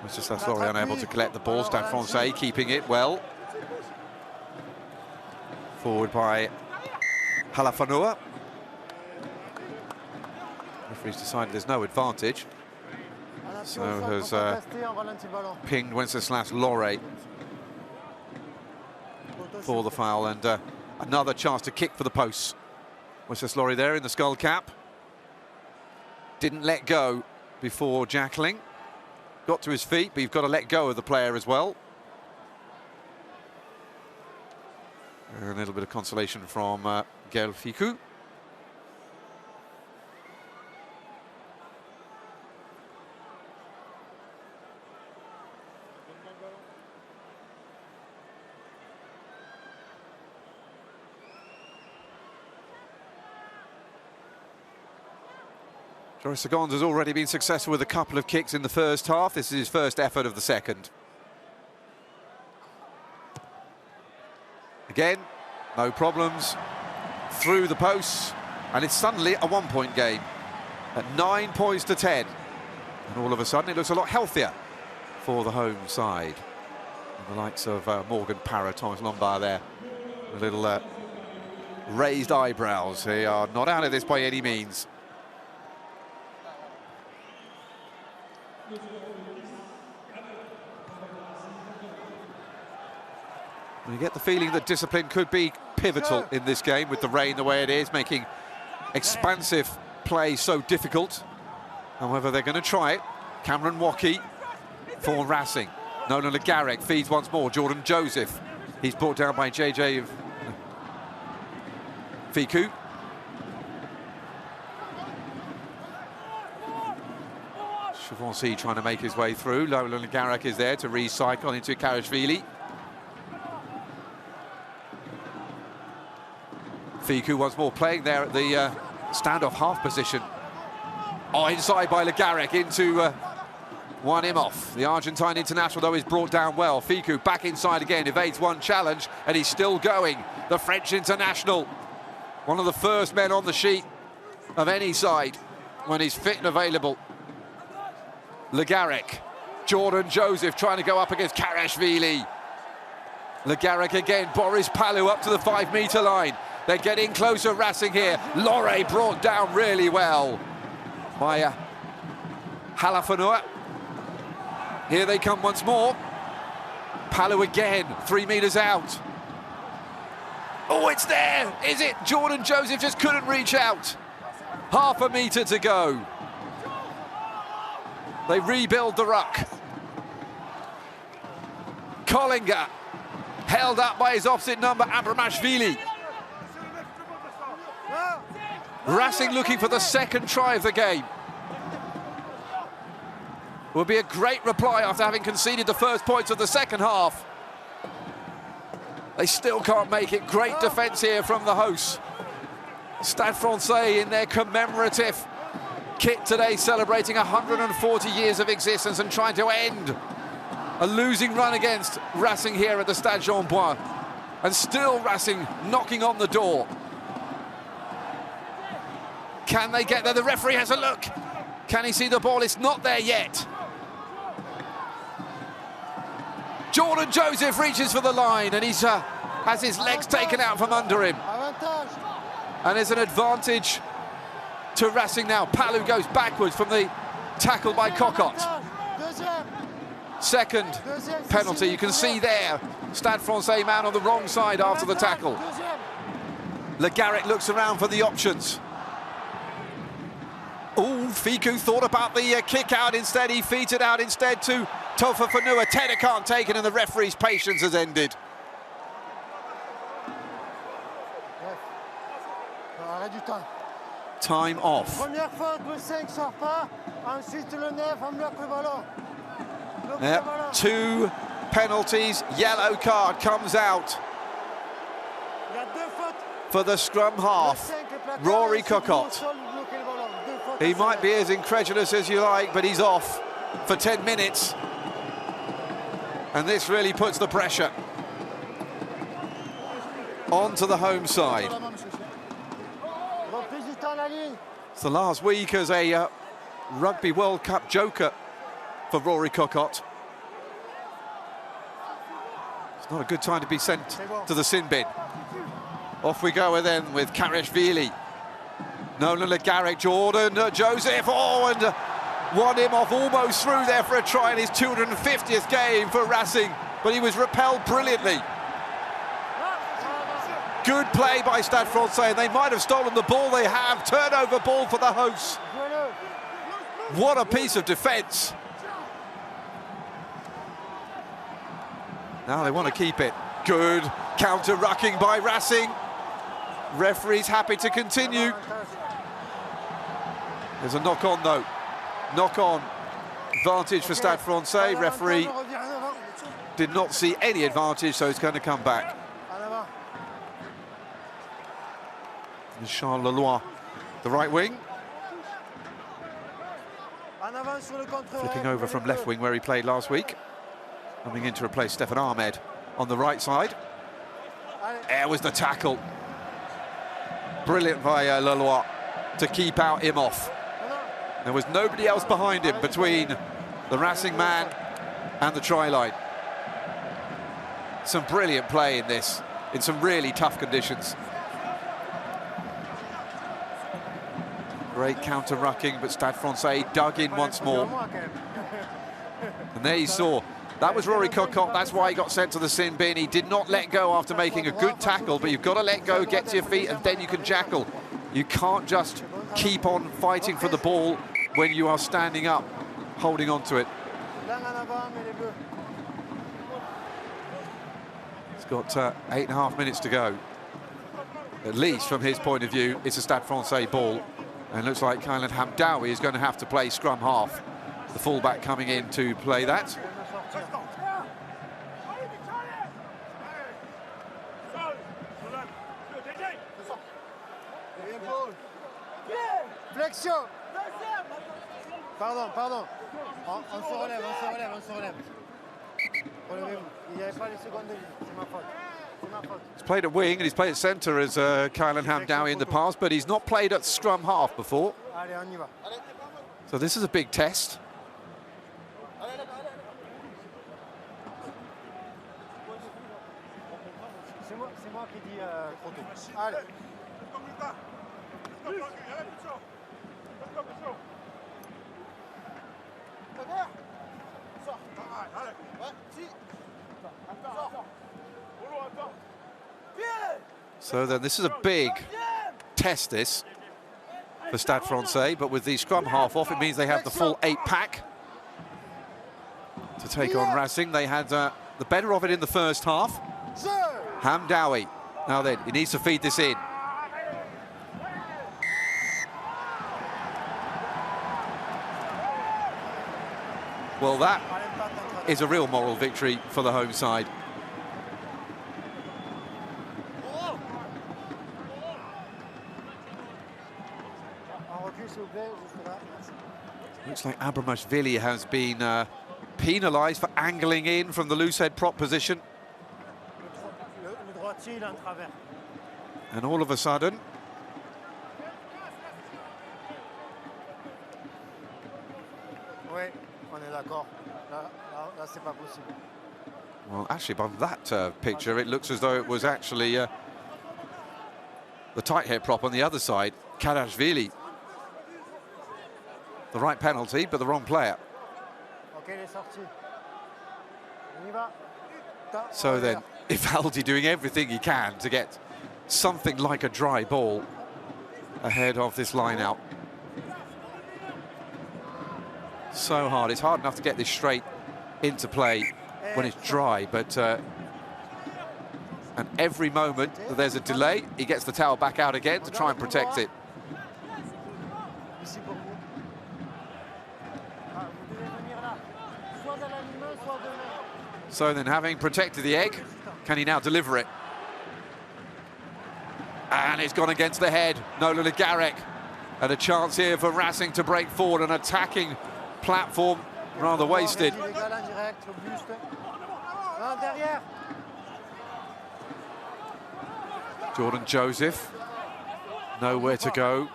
Wenceslas-Lorey unable to collect the ball. Stade Francais keeping it well. Forward by Halafanua. Referee's decided there's no advantage. So has pinged Wenceslas-Lorey for the foul, and another chance to kick for the posts. Wenceslas-Lorey there in the skull cap. Didn't let go before jackling. Got to his feet, but you've got to let go of the player as well. And a little bit of consolation from Gaël Ficou. Joris Segonds has already been successful with a couple of kicks in the first half. This is his first effort of the second. Again, no problems. Through the posts, and it's suddenly a one-point game at 9 points to 10. And all of a sudden, it looks a lot healthier for the home side. And the likes of Morgan Parra, Thomas Lombard there. A little raised eyebrows. They are not out of this by any means. You get the feeling that discipline could be pivotal in this game with the rain the way it is, making expansive play so difficult. However, they're going to try it. Cameron Waukee for Racing. Nolan Le Garrec feeds once more. Jordan Joseph. He's brought down by JJ Ficou. Givenchy trying to make his way through. Nolan Le Garrec is there to recycle into Karashvili. Ficou once more playing there at the standoff half position. Oh, inside by Le Garrec into one him off. The Argentine international, though, is brought down well. Ficou back inside again, evades one challenge, and he's still going. The French international, one of the first men on the sheet of any side when he's fit and available. Le Garrec, Jordan Joseph trying to go up against Karashvili. Le Garrec again, Boris Palou up to the 5-metre line. They're getting closer, Racing here. Lorey brought down really well by Halafanua. Here they come once more. Palou again, 3 metres out. Oh, it's there, is it? Jordan Joseph just couldn't reach out. Half a metre to go. They rebuild the ruck. Kollinger held up by his opposite number, Abramashvili. Racing looking for the second try of the game. Will be a great reply after having conceded the first points of the second half. They still can't make it. Great defence here from the hosts. Stade Francais in their commemorative kit today, celebrating 140 years of existence and trying to end a losing run against Racing here at the Stade Jean-Bouin. And still Racing knocking on the door. Can they get there? The referee has a look. Can he see the ball? It's not there yet. Jordan Joseph reaches for the line and he's has his legs taken out from under him. And there's an advantage to Racing now. Palou goes backwards from the tackle by Cocotte. Second penalty, you can see there. Stade Francais man on the wrong side after the tackle. Le Garrec looks around for the options. Oh, Ficou thought about the kick out instead. He feeds it out instead to Tofa Fanua. Tedder can't take it and the referee's patience has ended. Time off. Première faute, le 5 sort pas, ensuite le 9, on bloque le ballon. Yep, 2 penalties, yellow card comes out for the scrum half. Rory Cocotte. He might be as incredulous as you like, but he's off for 10 minutes. And this really puts the pressure onto the home side. It's the last week as a Rugby World Cup joker for Rory Cocotte. It's not a good time to be sent to the sin bin. Off we go then with Karashvili. Nolan Le Garrec, Jordan Joseph, oh, and won him off almost through there for a try in his 250th game for Racing, but he was repelled brilliantly. Good play by Stade Francais, and they might have stolen the ball. They have. Turnover ball for the hosts. What a piece of defence. Now they want to keep it. Good counter-rucking by Racing. Referee's happy to continue. There's a knock-on, though. Knock-on advantage for Stade Francais. Referee did not see any advantage, so he's going to come back. Charles Leloir, the right wing. Flipping over from left wing where he played last week. Coming in to replace Stefan Ahmed on the right side. There was the tackle. Brilliant by Leloir to keep out Imhoff. There was nobody else behind him between the Racing man and the try line. Some brilliant play in this, in some really tough conditions. Great counter-rucking, but Stade Francais dug in once more. And there you saw, that was Rory Cocotte, that's why he got sent to the sin bin. He did not let go after making a good tackle, but you've got to let go, get to your feet, and then you can jackal. You can't just keep on fighting for the ball when you are standing up, holding on to it. It's got 8.5 minutes to go. At least from his point of view, it's a Stade Francais ball. And it looks like Kylan Hamdawi is going to have to play scrum half. The fullback coming in to play that. Flexion. Pardon, pardon. On se relève, on se relève, on se relève. Relevez-vous. Il n'y avait pas les secondes de vie. C'est ma faute. He's played at wing and he's played at centre as Kylan Hamdawi in the past, but he's not played at scrum half before. So this is a big test. So then this is a big test, this, for Stade Francais, but with the scrum half off, it means they have the full 8-pack to take on Racing. They had the better of it in the first half. Hamdawi, now then, he needs to feed this in. Well, that is a real moral victory for the home side. Looks like Abramashvili has been penalised for angling in from the loose head prop position. And all of a sudden, well, actually, by that picture, it looks as though it was actually the tight head prop on the other side, Karashvili. The right penalty, but the wrong player. So then, Ivaldi doing everything he can to get something like a dry ball ahead of this line out. So hard. It's hard enough to get this straight into play when it's dry, but and every moment that there's a delay, he gets the towel back out again to try and protect it. So then, having protected the egg, can he now deliver it? And it's gone against the head. Nola Legarec. And a chance here for Racing to break forward. An attacking platform, rather wasted. Jordan Joseph, nowhere to go.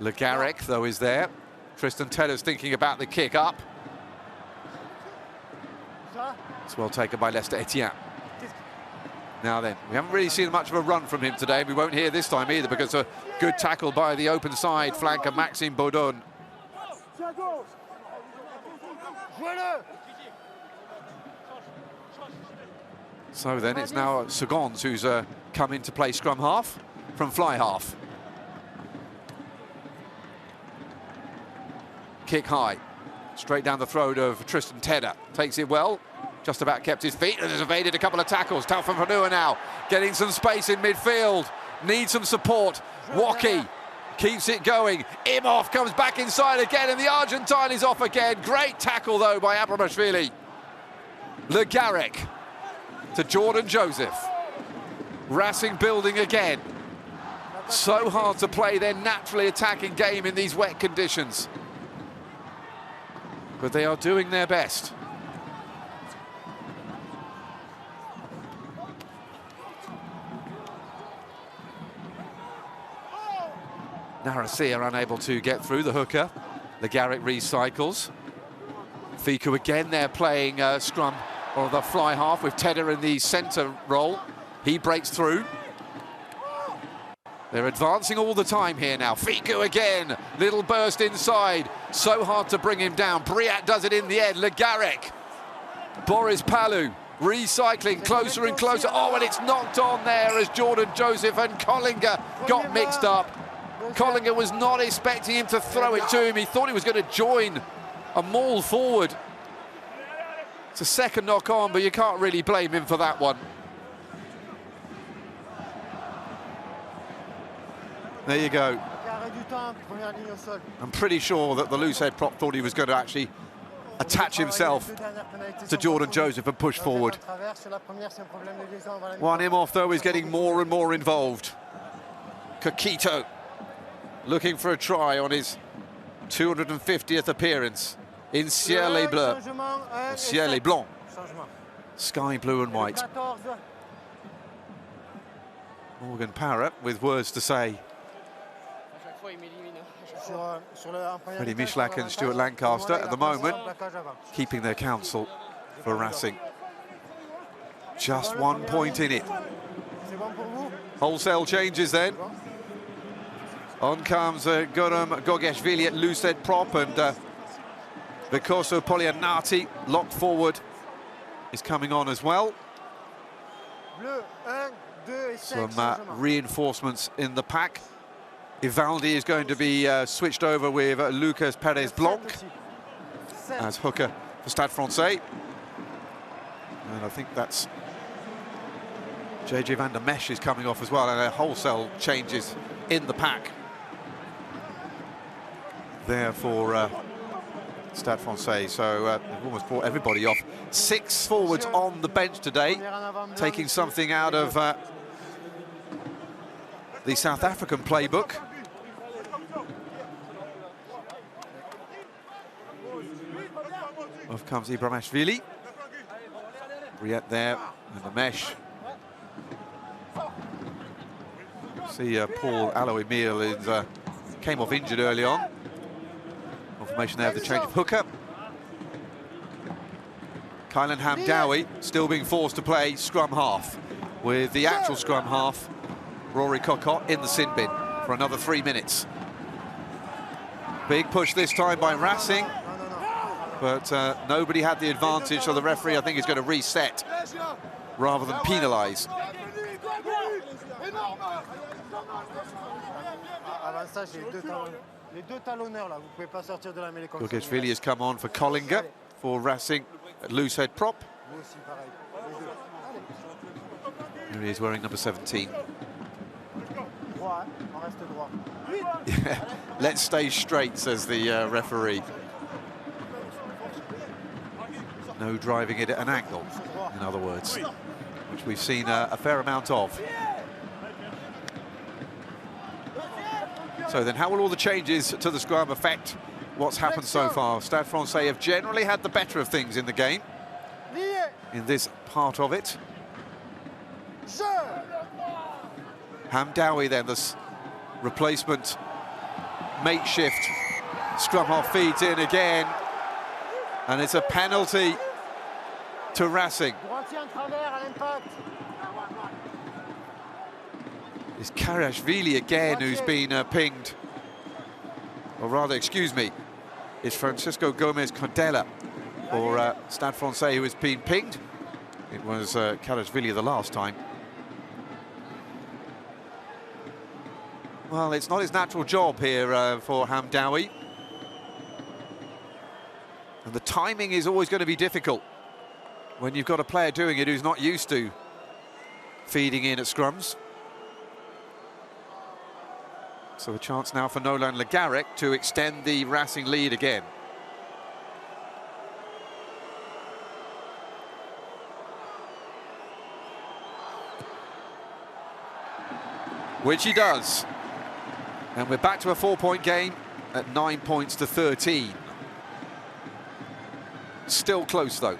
Legarec, though, is there. Tristan Tedder's thinking about the kick up. It's well taken by Lester Etienne. Now then, we haven't really seen much of a run from him today. We won't hear this time either, because a good tackle by the open side flanker Maxime Baudon. So then it's now Segons who's come in to play scrum half from fly half. Kick high, straight down the throat of Tristan Tedder. Takes it well. Just about kept his feet and has evaded a couple of tackles. Taufan now getting some space in midfield. Needs some support. Woki keeps it going. Imhoff comes back inside again and the Argentine is off again. Great tackle though by Abramashvili. Legarec to Jordan Joseph. Racing building again. So hard to play their naturally attacking game in these wet conditions. But they are doing their best. Narasi are unable to get through the hooker. Legarec recycles. Fiku again, they're playing scrum or the fly half with Tedder in the centre role. He breaks through. They're advancing all the time here now. Fiku again, little burst inside. So hard to bring him down. Briat does it in the end. Legarec. Boris Palou recycling closer and closer. Oh, and it's knocked on there as Jordan Joseph and Collinger got mixed up. Collinger was not expecting him to throw it to him. He thought he was going to join a maul forward. It's a second knock on, but you can't really blame him for that one. There you go. I'm pretty sure that the loose head prop thought he was going to actually attach himself to Jordan Joseph and push forward. Juan Imhoff, though, is getting more and more involved. Kakito looking for a try on his 250th appearance in Ciel et Bleu. Ciel et Blanc. Sky blue and white. Morgan Parrott with words to say. Freddie Michelak and Stuart Lancaster at the moment keeping their counsel for Racing. Just 1 point in it. Wholesale changes then. On comes Goram Gogeshvili at loose head prop, and Vikoso Polianati locked forward is coming on as well. Some reinforcements in the pack. Ivaldi is going to be switched over with Lucas Perez Blanc as hooker for Stade Francais. And I think that's JJ van der Mesch is coming off as well, and wholesale changes in the pack there for Stade Francais, so they've almost brought everybody off. 6 forwards on the bench today, taking something out of the South African playbook. Off comes Ibrahimashvili. Briette there, and the mesh. See Paul Aloy-Emile came off injured early on. Confirmation there of the change of hooker. Kylan Hamdawi still being forced to play scrum half, with the actual scrum half, Rory Cocotte, in the sin bin for another 3 minutes. Big push this time by Racing, but nobody had the advantage, so the referee, I think, is going to reset rather than penalise. Gogeshvili has come on for Collinger for Racing at loose head prop. Here he is wearing number 17. Yeah, let's stay straight, says the referee. No driving it at an angle, in other words, which we've seen a fair amount of. So then, how will all the changes to the scrum affect what's happened so far? Stade Francais have generally had the better of things in the game, in this part of it. Hamdawi then, this replacement makeshift scrum half, feeds in again, and it's a penalty to Racing. It's Karashvili again who's been pinged, or rather, excuse me, it's Francisco Gomez Cordella for Stade Francais who has been pinged. It was Karashvili the last time. Well, it's not his natural job here for Hamdawi. And the timing is always going to be difficult when you've got a player doing it who's not used to feeding in at scrums. So a chance now for Nolan Le Garrec to extend the Racing lead again. Which he does. And we're back to a 4-point game at 9 points to 13. Still close, though.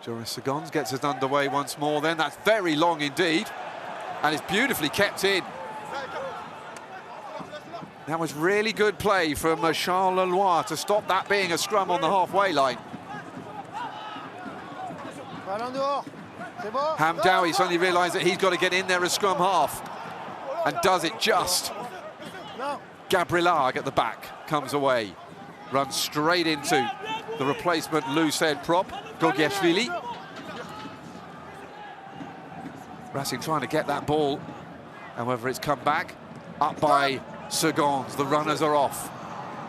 Joris Segons gets us underway once more then. That's very long indeed. And it's beautifully kept in. That was really good play from Charles Leloir to stop that being a scrum on the halfway line. Hamdawi suddenly realised that he's got to get in there as scrum half, and does it just. Gabrielard at the back comes away, runs straight into the replacement loose head prop, Gogeshvili. Racing trying to get that ball, however it's come back, up by Segons. The runners are off,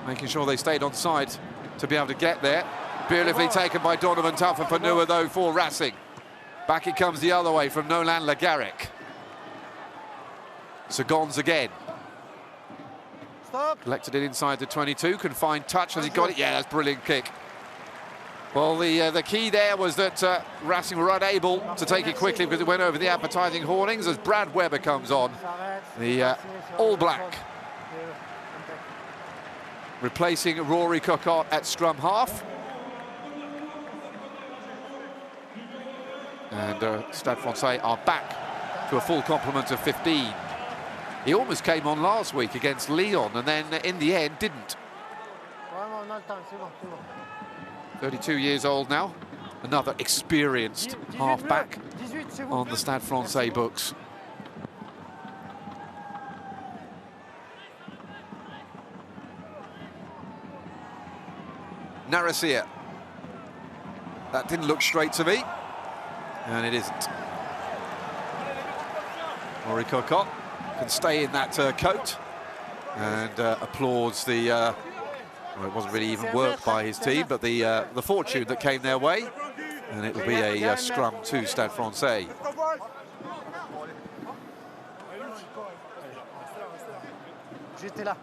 making sure they stayed on side to be able to get there. Beautifully taken by Donovan Tuffa-Fanua, though, for Racing. Back it comes the other way from Nolan Le Garrec. Segons again. Collected it inside the 22, can find touch, has he got it? Yeah, that's a brilliant kick. Well, the key there was that Racing were unable to take it quickly because it went over the advertising hoardings as Brad Weber comes on, the All Black, replacing Rory Cocotte at scrum half. And Stade Francais are back to a full complement of 15. He almost came on last week against Lyon and then in the end didn't. 32 years old now, another experienced half-back on the Stade Francais books. Narasia. That didn't look straight to me, and it isn't. Rory Cocotte can stay in that coat and applauds the Well, it wasn't really even worked by his team, but the fortune that came their way, and it'll be a scrum to Stade Francais. J'étais là.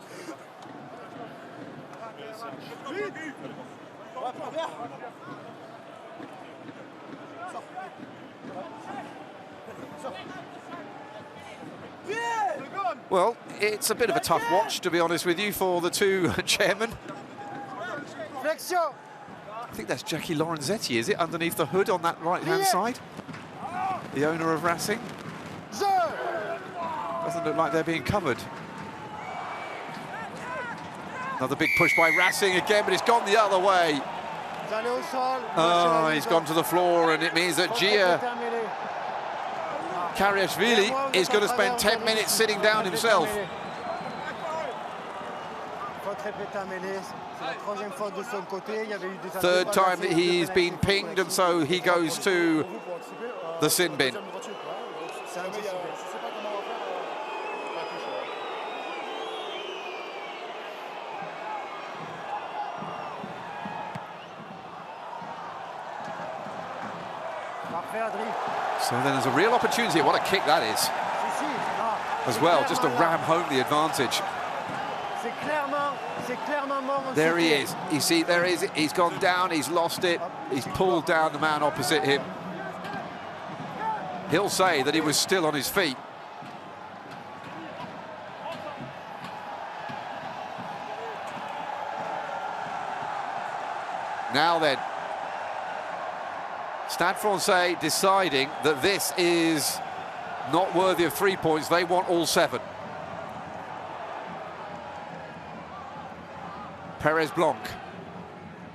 Well, it's a bit of a tough watch, to be honest with you, for the two chairmen. I think that's Jackie Lorenzetti, is it, underneath the hood on that right-hand side? The owner of Racing. Doesn't look like they're being covered. Another big push by Racing again, but it's gone the other way. Oh, he's gone to the floor, and it means that Gia Kariashvili is going to spend 10 minutes sitting down himself. Third time that he's been pinged, and so he goes to the sin bin. So then there's a real opportunity. What a kick that is. As well, just to ram home the advantage. There he is. You see, there he is. He's gone down, he's lost it. He's pulled down the man opposite him. He'll say that he was still on his feet. Now then, Stade Francais deciding that this is not worthy of 3 points. They want all 7. Perez Blanc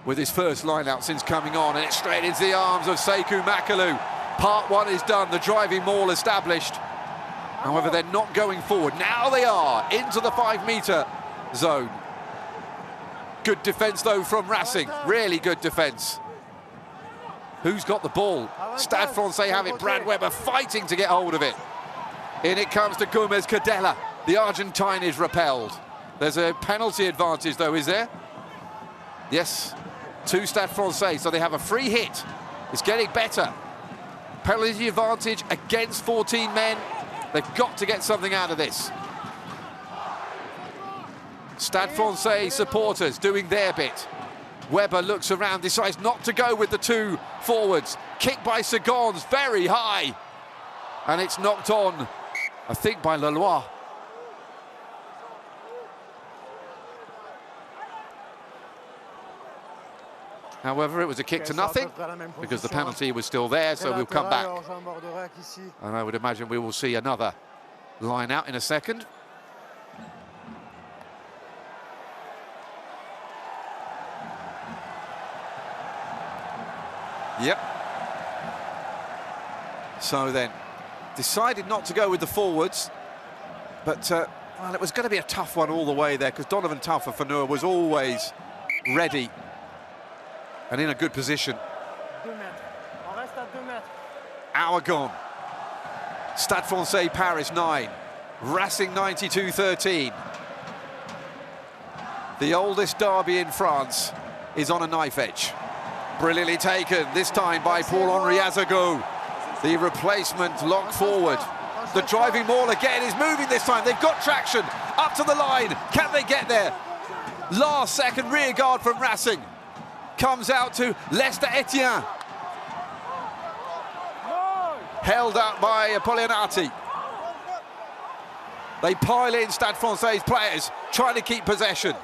with his first line out since coming on, and it's straight into the arms of Sekou Makalu. Part 1 is done, the driving maul established. However, they're not going forward. Now they are into the 5-metre zone. Good defence, though, from Racing. Really good defence. Who's got the ball? Stade Francais have it. Brad Weber fighting to get hold of it. In it comes to Gomez Cadella. The Argentine is repelled. There's a penalty advantage, though, is there? Yes, to Stade Francais, so they have a free hit. It's getting better. Penalty advantage against 14 men. They've got to get something out of this. Stade Francais supporters doing their bit. Weber looks around, decides not to go with the 2 forwards. Kick by Segons, very high. And it's knocked on, I think, by Leloir. However, it was a kick to nothing because the penalty was still there, so we'll come back. And I would imagine we will see another line out in a second. Yep. So then, decided not to go with the forwards, but well, it was going to be a tough one all the way there because Donovan Taufa was always ready and in a good position. Hour gone. Stade Francais Paris 9, Racing 92-13. The oldest derby in France is on a knife edge. Brilliantly taken, this time by Paul-Henri Azago. The replacement lock forward. The driving maul again is moving this time. They've got traction up to the line. Can they get there? Last second rear guard from Racing. Comes out to Lester Etienne. Held up by Polianati. They pile in Stade Francais players, trying to keep possession.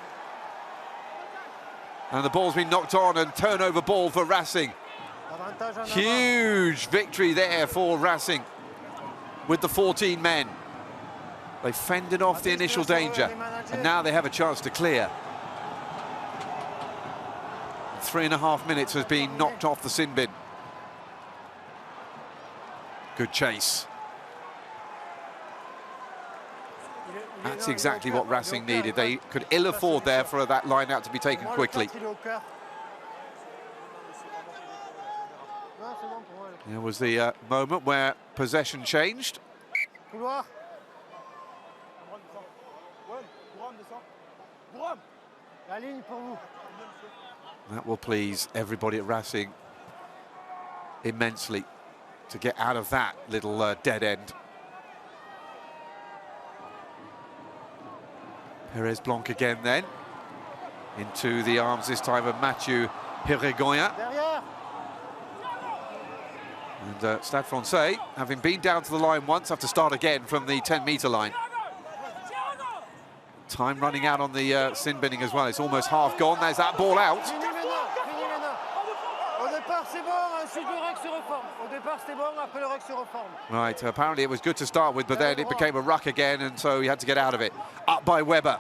And the ball's been knocked on, and turnover ball for Racing. Huge victory there for Racing with the 14 men. They fended off the initial danger, and now they have a chance to clear. 3.5 minutes has been knocked off the sin bin. Good chase. That's exactly what Racing needed. They could ill afford there for that line out to be taken quickly. There was the moment where possession changed. La ligne pour vous. That will please everybody at Racing immensely to get out of that little dead end. Perez Blanc again then. Into the arms this time of Mathieu Hirigoyen. Derrière. And Stade Francais, having been down to the line once, have to start again from the 10-metre line. Time running out on the sin binning as well. It's almost half gone. There's that ball out. Fini maintenant. Fini maintenant. Au départ, c'est bon. Ensuite, le rec se reforme. Au départ, c'était bon. Après, le rec se reforme. Right, apparently it was good to start with, but then it became a ruck again, and so he had to get out of it. Up by Weber.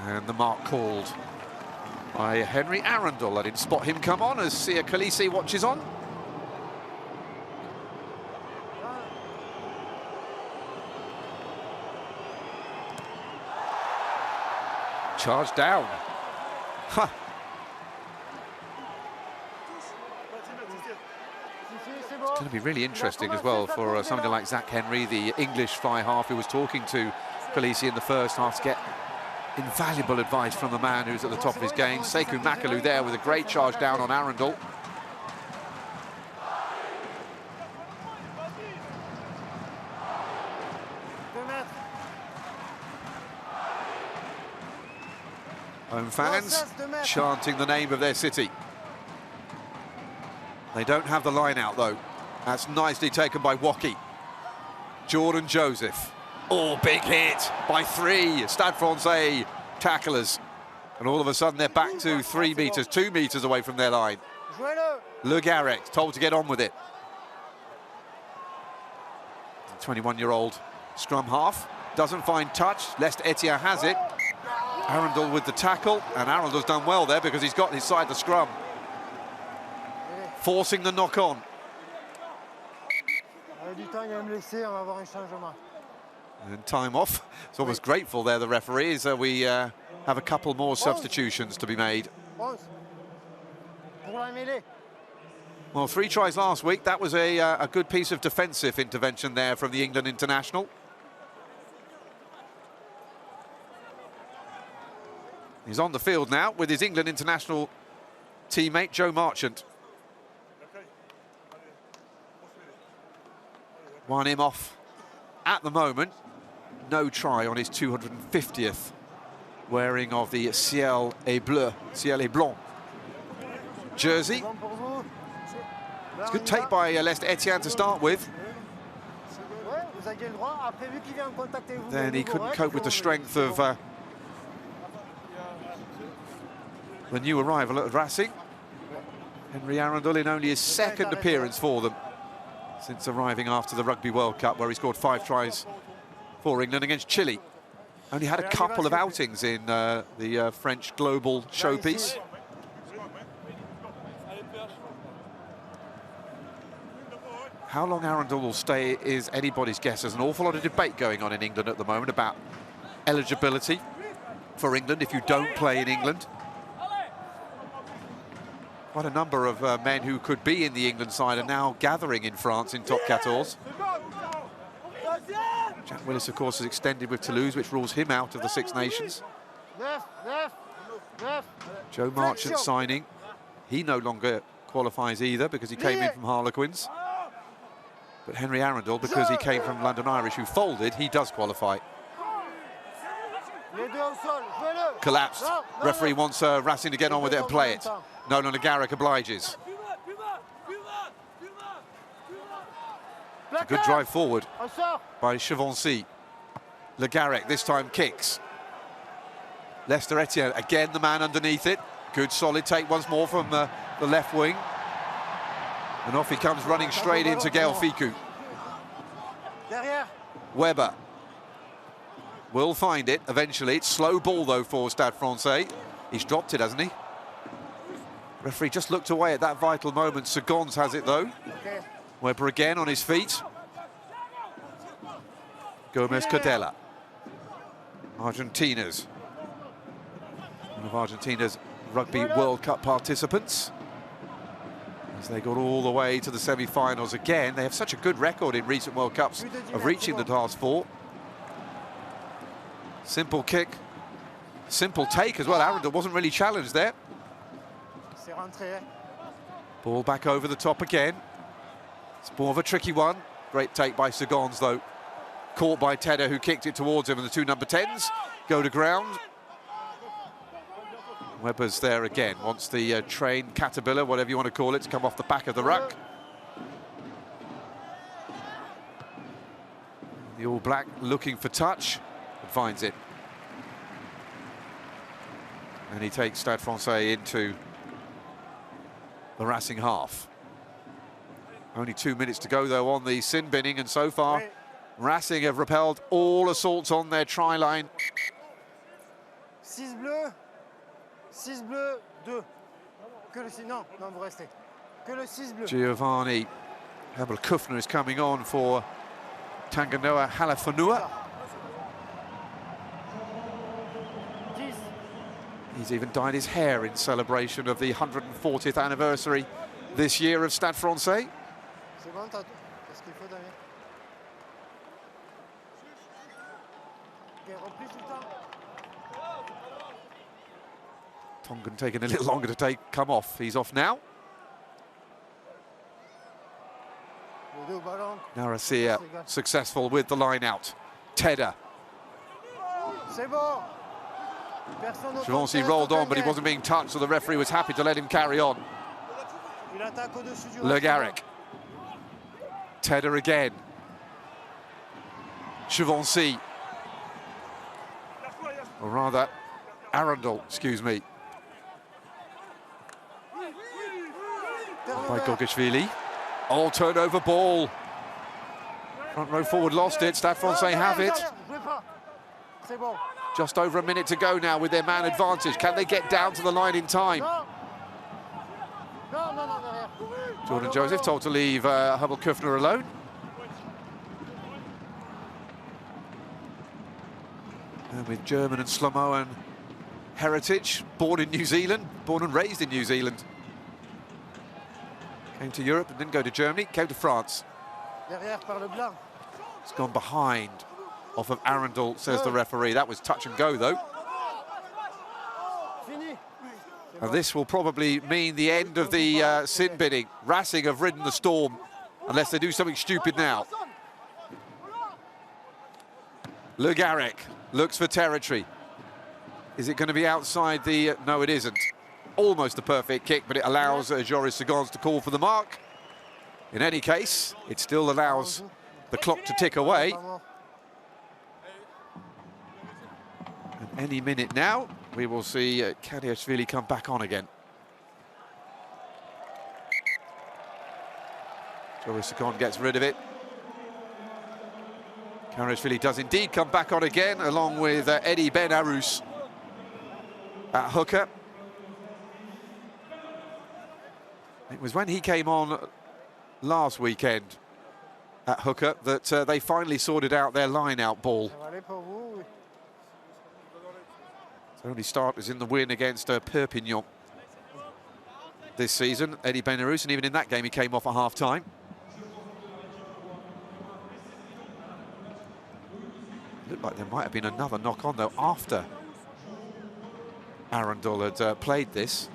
And the mark called by Henry Arundel. I didn't spot him come on as Sia Khaleesi watches on. Charge down. Huh. It's going to be really interesting as well for somebody like Zach Henry, the English fly half who was talking to Khaleesi in the first half to get invaluable advice from the man who's at the top of his game. Sekou Makalu there with a great charge down on Arundel. Home fans chanting the name of their city. They don't have the line out though. That's nicely taken by Woki. Jordan Joseph. Oh, big hit by 3 Stade Francais tacklers. And all of a sudden they're back to 3 metres, 2 metres away from their line. Le Garrec told to get on with it. 21-year-old scrum half doesn't find touch. Lest Etienne has it. Arundel with the tackle, and Arundel's done well there because he's got his side the scrum. Forcing the knock-on. And time off. It's almost grateful there, the referee, is we have a couple more substitutions to be made. Well, 3 tries last week. That was a good piece of defensive intervention there from the England international. He's on the field now with his England international teammate, Joe Marchant. One him off at the moment. No try on his 250th wearing of the Ciel et Bleu, Ciel et Blanc jersey. It's a good take by Lest Etienne to start with. Then he couldn't cope with the strength of the new arrival at Racing. Henry Arundel in only his 2nd appearance for them since arriving after the Rugby World Cup, where he scored 5 tries for England against Chile. Only had a couple of outings in the French global showpiece. How long Arundel will stay is anybody's guess. There's an awful lot of debate going on in England at the moment about eligibility for England if you don't play in England. Quite a number of men who could be in the England side are now gathering in France in top 14. Jack Willis, of course, has extended with Toulouse, which rules him out of the Six Nations. Joe Marchant signing. He no longer qualifies either because he came in from Harlequins. But Henry Arundel, because he came from London Irish, who folded, he does qualify. Collapsed. Referee wants Racing to get on with it and play it. Nolan Le Garrec obliges. A good drive forward by Chavancy. Le Garrec this time kicks. Lester Etienne, again the man underneath it. Good solid take once more from the left wing. And off he comes running straight into Gaël Fickou. Weber will find it eventually. It's slow ball though for Stade Francais. He's dropped it, hasn't he? Referee just looked away at that vital moment. Segons has it though. Weber again on his feet. Gomez Cadella. Argentina's. One of Argentina's Rugby World Cup participants. As they got all the way to the semi-finals again. They have such a good record in recent World Cups of reaching the last 4. Simple kick, simple take as well. Arundel wasn't really challenged there. C'est rentré. Ball back over the top again. It's more of a tricky one. Great take by Segons, though. Caught by Tedder, who kicked it towards him, and the two number 10s go to ground. Webber's there again. Wants the train caterpillar, whatever you want to call it, to come off the back of the ruck. The All Black looking for touch, and finds it. And he takes Stade Francais into the Racing half. Only 2 minutes to go, though, on the sin binning, and so far, Racing have repelled all assaults on their try line. 6 bleus, 6 bleus, 2. Que le 6, non, vous restez. Que le 6 bleus. Giovanni Hebel-Kufner is coming on for Tanganoa Halafanua. 10. He's even dyed his hair in celebration of the 140th anniversary this year of Stade Francais. C'est bon, t'as tout. Qu'est-ce qu'il faut, Damien? Ok, reprise tout le temps. Tongan taking a little longer to come off. He's off now. Les deux ballons. Narasia successful with the line out. Tedder. C'est bon. Chauvency rolled on, but he wasn't being touched, so the referee was happy to let him carry on. Il attaque au-dessus du Le Garrick. Tedder again. Chauvency. Or rather, Arundel, excuse me. By Gogashvili. Oh, turnover ball. Front row forward lost it. Stade Francais have it. C'est bon. Just over a minute to go now with their man advantage. Can they get down to the line in time? Jordan Joseph told to leave Hebel-Kufner alone. And with German and Samoan heritage, born in New Zealand, born and raised in New Zealand. Came to Europe and didn't go to Germany, came to France. Derrière par le blanc. It's gone behind off of Arundel, says the referee. That was touch and go, though. Fini. And this will probably mean the end of the sin bidding. Racing have ridden the storm, unless they do something stupid now. Le Garrick looks for territory. Is it going to be outside the... no, it isn't. Almost a perfect kick, but it allows Joris Segons to call for the mark. In any case, it still allows the clock to tick away. And any minute now, we will see Kadiashvili come back on again. Joris Segons gets rid of it. Kadiashvili does indeed come back on again, along with Eddie Ben Arous at hooker. It was when he came on last weekend at hooker that they finally sorted out their line-out ball. His only start was in the win against Perpignan this season. Eddie Ben Arous, and even in that game he came off at half-time. Looked like there might have been another knock-on, though, after Arundel had played this.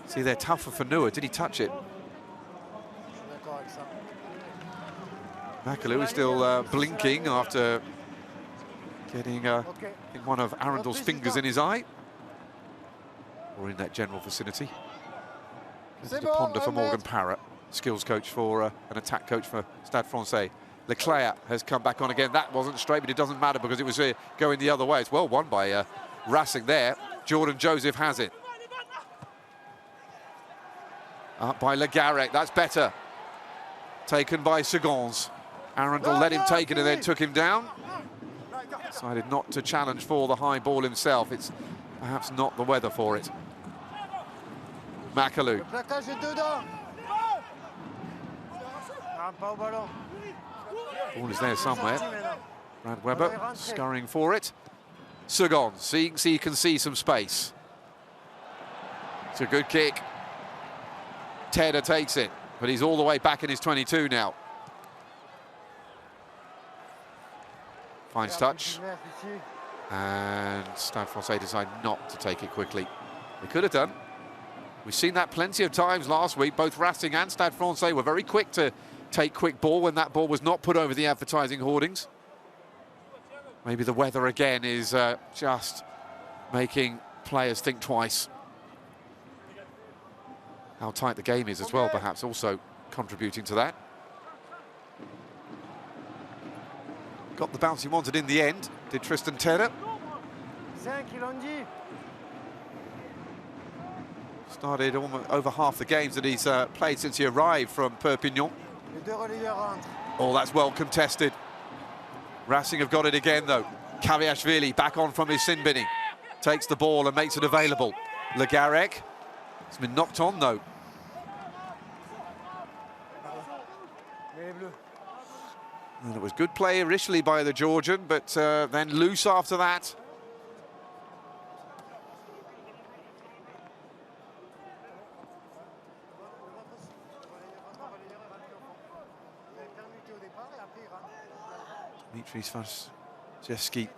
See, they're tougher for Nua. Did he touch it? Makalou is still blinking after getting I think one of Arundel's fingers in his eye. Or in that general vicinity. This is a ponder for Morgan Parrott, skills coach for an attack coach for Stade Francais. Leclerc has come back on again. That wasn't straight, but it doesn't matter because it was going the other way. It's well won by Racing there. Jordan Joseph has it. Up by Le Garrick, that's better. Taken by Segons. Arundel let him take it and then took him down. Decided not to challenge for the high ball himself. It's perhaps not the weather for it. Makalou. Ball is there somewhere. Brad Webber scurrying for it. Segons, so you can see some space. It's a good kick. Tedder takes it, but he's all the way back in his 22 now. finds touch. And Stade Francais decide not to take it quickly. They could have done. We've seen that plenty of times last week. Both Racing and Stade Francais were very quick to take quick ball when that ball was not put over the advertising hoardings. Maybe the weather again is just making players think twice. How tight the game is as well, perhaps also contributing to that. Got the bounce he wanted in the end, did Tristan Taylor. Started almost over half the games that he's played since he arrived from Perpignan. Oh, that's well contested. Racing have got it again, though. Kaviashvili back on from his sin binning. Takes the ball and makes it available. Le Garec. It's been knocked on, though. And it was good play initially by the Georgian, but then loose after that. Dimitris Vasilevski,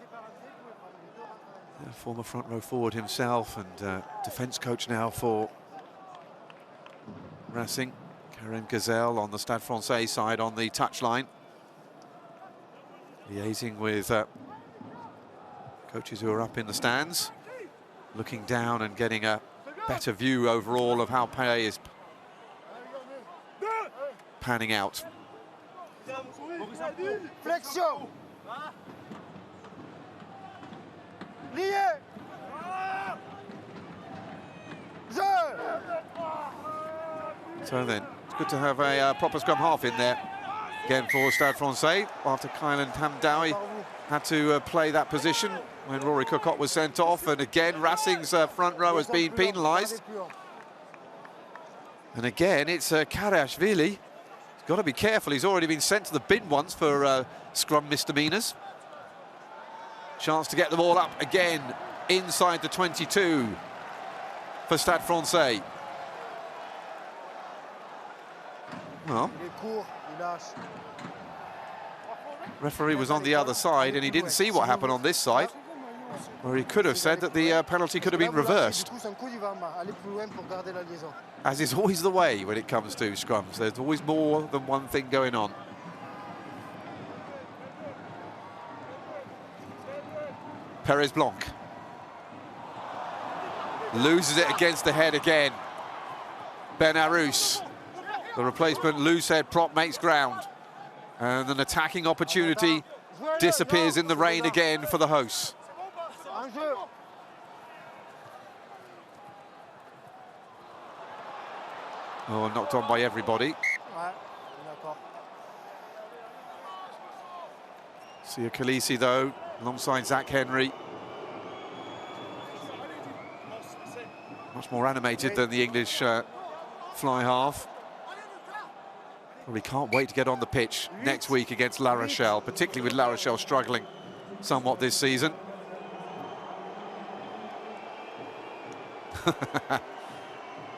former front row forward himself and defence coach now for Racing. Karim Gazelle on the Stade Francais side on the touchline. Liaising with coaches who are up in the stands, looking down and getting a better view overall of how play is panning out. Flexion. Lié. So then, it's good to have a proper scrum half in there again for Stade Francais after Kylan Hamdawi had to play that position when Rory Cocotte was sent off, and again Racing's front row has been penalised. And again it's Kaviashvili. He's got to be careful, he's already been sent to the bin once for scrum misdemeanours. Chance to get the ball up again inside the 22 for Stade Francais. Well, referee was on the other side and he didn't see what happened on this side, where he could have said that the penalty could have been reversed. As is always the way when it comes to scrums, there's always more than one thing going on. Perez Blanc loses it against the head again. Ben Arous, the replacement loose head prop, makes ground. And an attacking opportunity disappears in the rain again for the hosts. Oh, knocked on by everybody. Sia Khaleesi, though, alongside Zach Henry. Much more animated than the English fly half. Probably can't wait to get on the pitch next week against La Rochelle, particularly with La Rochelle struggling somewhat this season.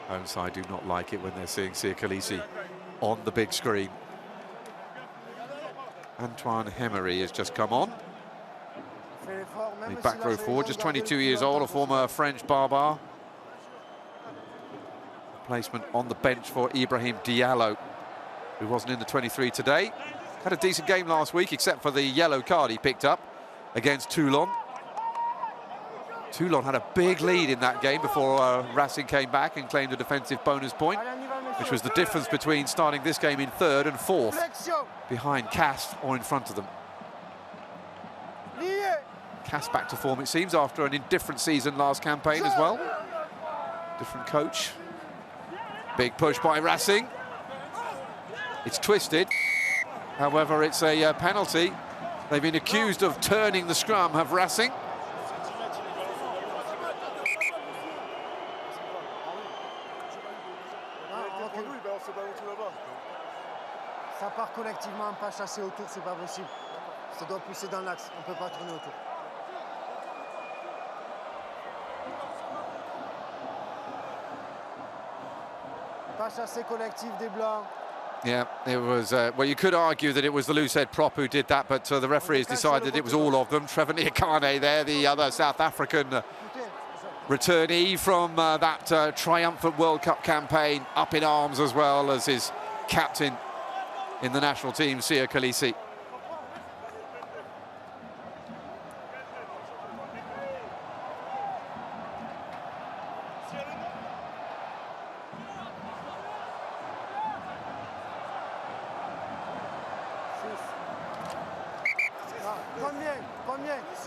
Home side do not like it when they're seeing Sia Khaleesi on the big screen. Antoine Hemery has just come on. The back row forward, just 22 years old, a former French Barbar. Replacement on the bench for Ibrahim Diallo, who wasn't in the 23 today. Had a decent game last week, except for the yellow card he picked up against Toulon. Toulon had a big lead in that game before Racing came back and claimed a defensive bonus point, which was the difference between starting this game in third and fourth, behind Cast or in front of them. Cast back to form, it seems, after an indifferent season last campaign as well. Different coach. Big push by Racing. It's twisted. However, it's a penalty. They've been accused of turning the scrum, have Racing. Ça part collectivement, pas chasser autour, c'est pas possible. Ça doit pousser dans l'axe, on peut pas tourner autour. Pas chasser collectif des blancs. Yeah, it was, well, you could argue that it was the loose head prop who did that, but the referees decided it was all of them. Trevor Niakane there, the other South African returnee from that triumphant World Cup campaign, up in arms as well as his captain in the national team, Sia Khaleesi.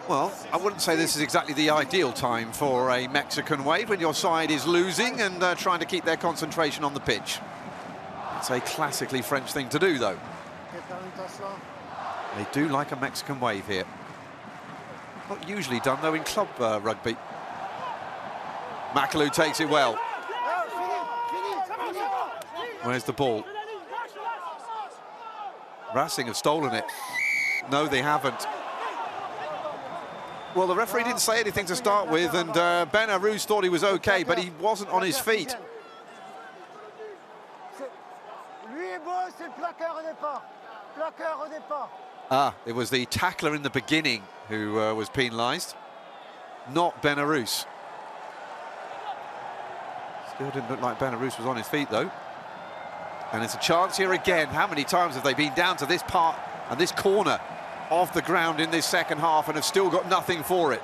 Well, I wouldn't say this is exactly the ideal time for a Mexican wave when your side is losing and trying to keep their concentration on the pitch. It's a classically French thing to do, though. They do like a Mexican wave here. Not usually done, though, in club rugby. McAloo takes it well. Where's the ball? Racing have stolen it. No, they haven't. Well, the referee didn't say anything to start with, and Ben Arous thought he was okay, but he wasn't on his feet. Ah, it was the tackler in the beginning who was penalised, not Ben Arous. Still didn't look like Ben Arous was on his feet, though. And it's a chance here again. How many times have they been down to this part and this corner of the ground in this second half and have still got nothing for it?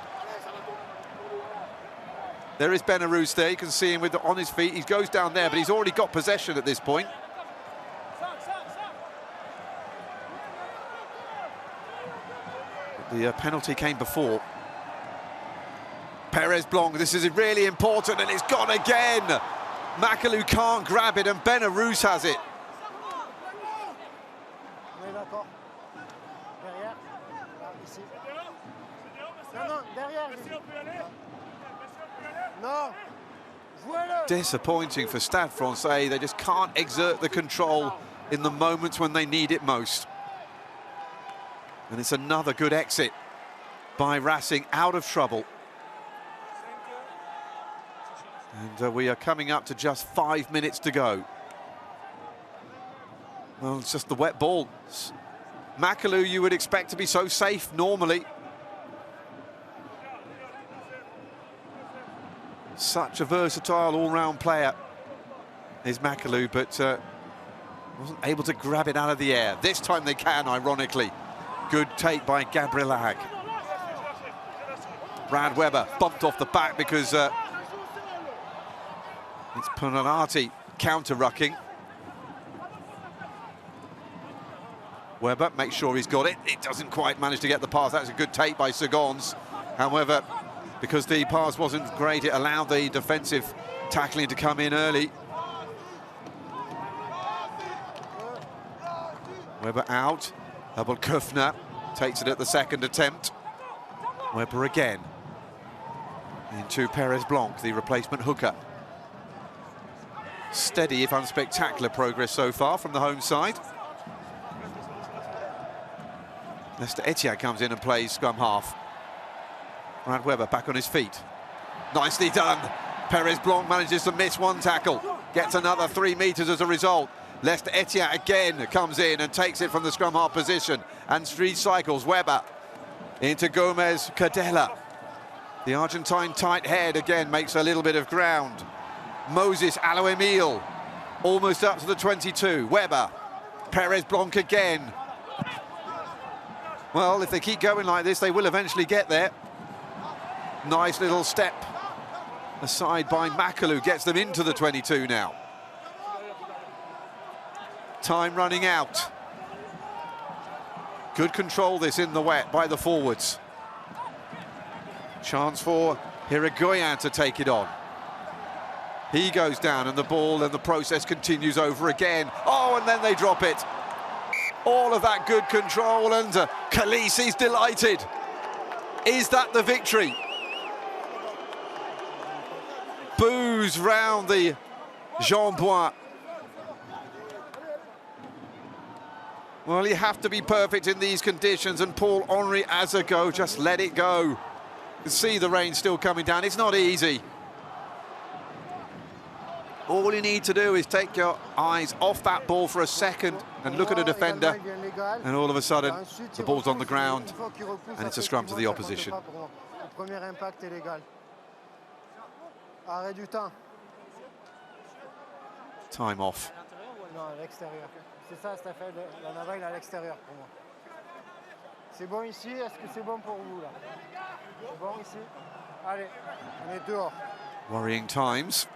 There is Ben Arous there. You can see him on his feet. He goes down there, but he's already got possession at this point. The penalty came before. Perez Blanc, this is really important, and it's gone again. McAloo can't grab it, and Ben Arous has it. Disappointing for Stade Francais. They just can't exert the control in the moments when they need it most. And it's another good exit by Racing, out of trouble. And we are coming up to just 5 minutes to go. Well, it's just the wet ball. McAloo, you would expect to be so safe normally. Such a versatile all-round player is McAloo, but wasn't able to grab it out of the air. This time they can, ironically. Good take by Gabriel. Brad Weber bumped off the back because it's Punanati counter-rucking. Weber makes sure he's got it. It doesn't quite manage to get the pass. That's a good take by Segons. However, because the pass wasn't great, it allowed the defensive tackling to come in early. Weber out. Hubble Kufner takes it at the second attempt. Weber again. Into Perez Blanc, the replacement hooker. Steady, if unspectacular, progress so far from the home side. Lester Etienne comes in and plays scrum half. Brad Weber back on his feet. Nicely done. Perez Blanc manages to miss one tackle. Gets another 3 meters as a result. Lester Etienne again comes in and takes it from the scrum half position and recycles. Weber into Gomez Cadella. The Argentine tight head again makes a little bit of ground. Moses Aloemil almost up to the 22. Weber, Perez Blanc again. Well, if they keep going like this, they will eventually get there. Nice little step aside by McAloo, gets them into the 22 now. Time running out. Good control this in the wet by the forwards. Chance for Hirigoyen to take it on. He goes down and the ball and the process continues over again. Oh, and then they drop it. All of that good control, and Khaleesi's delighted. Is that the victory? Boos round the Jean-Bois. Well, you have to be perfect in these conditions, and Paul-Henri Azago just let it go. You can see the rain still coming down. It's not easy. All you need to do is take your eyes off that ball for a second and look at a defender, and all of a sudden the ball's on the ground and it's a scrum to the opposition. Time off. C'est ça, Stéphane, la navaille à l'extérieur pour moi. C'est bon ici, est-ce que c'est bon pour vous là? C'est bon ici? Allez, on est dehors. Worrying times.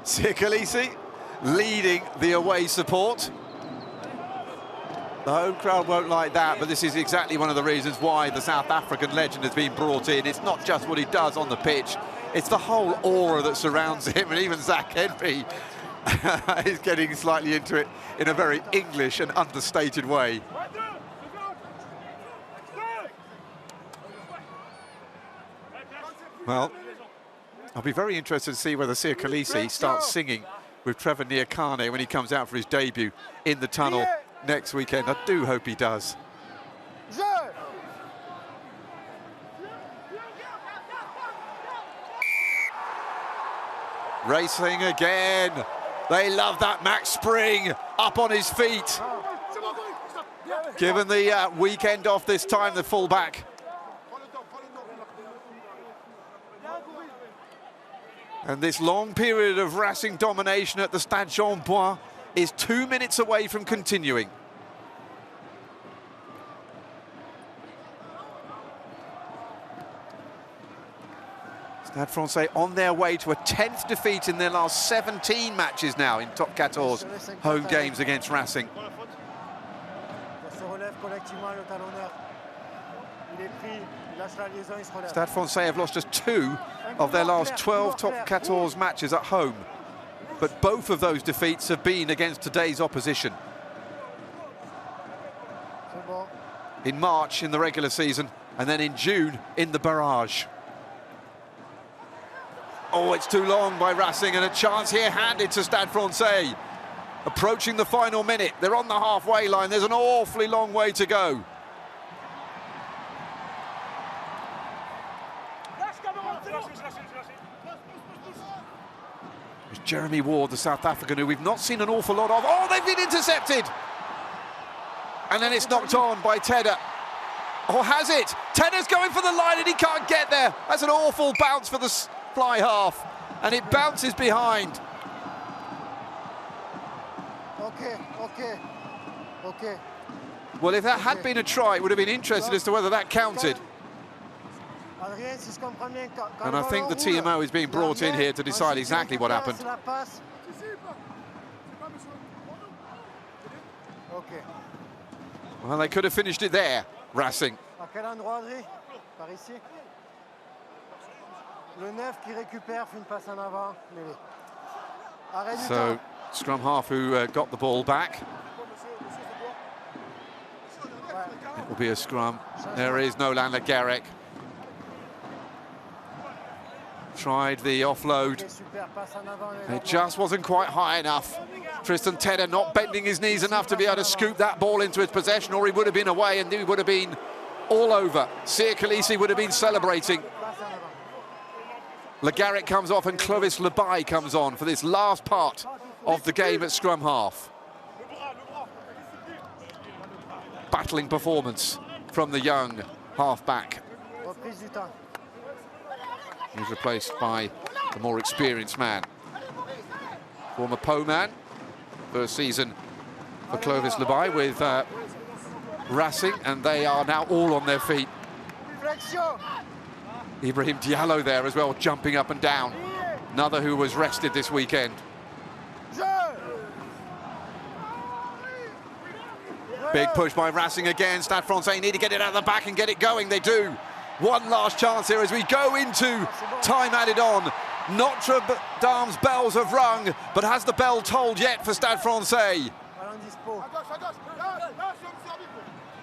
Siakalisi leading the away support. The home crowd won't like that, but this is exactly one of the reasons why the South African legend has been brought in. It's not just what he does on the pitch, it's the whole aura that surrounds him, and even Zach Henry is getting slightly into it in a very English and understated way. Well, I'll be very interested to see whether Siakalisi starts singing with Trevor Nyakane when he comes out for his debut in the tunnel next weekend. I do hope he does. Racing again. They love that Max Spring up on his feet. Given the weekend off this time, the fullback. And this long period of Racing domination at the Stade Jean-Bouin is 2 minutes away from continuing. Stade Francais on their way to a 10th defeat in their last 17 matches now in top 14 home games against Racing. Stade Francais have lost just 2 of their last 12 top 14 matches at home, but both of those defeats have been against today's opposition. In March in the regular season, and then in June in the barrage. Oh, it's too long by Racing, and a chance here handed to Stade Francais. Approaching the final minute, they're on the halfway line. There's an awfully long way to go. It's Jeremy Ward, the South African, who we've not seen an awful lot of. Oh, they've been intercepted! And then it's knocked on by Tedder. Or has it? Tedder's going for the line and he can't get there. That's an awful bounce for the fly half, and it bounces behind. Okay. Well, if that had been a try, it would have been interested as to whether that counted. And I think the TMO is being brought in here to decide exactly what happened. Well, they could have finished it there, Racing. So, scrum half who got the ball back. It will be a scrum. There is Nolan Legarec. Tried the offload. It just wasn't quite high enough. Tristan Tedder not bending his knees enough to be able to scoop that ball into his possession, or he would have been away and he would have been all over. Siakalisi would have been celebrating. Legarec comes off and Clovis Lebai comes on for this last part of the game at scrum half. Battling performance from the young half-back. He's replaced by the more experienced man. Former Po man, first season for Clovis Lebai with Racing, and they are now all on their feet. Ibrahim Diallo there as well, jumping up and down. Another who was rested this weekend. Big push by Racing again. Stade Francais need to get it out of the back and get it going. They do. One last chance here as we go into time added on. Notre Dame's bells have rung, but has the bell tolled yet for Stade Francais?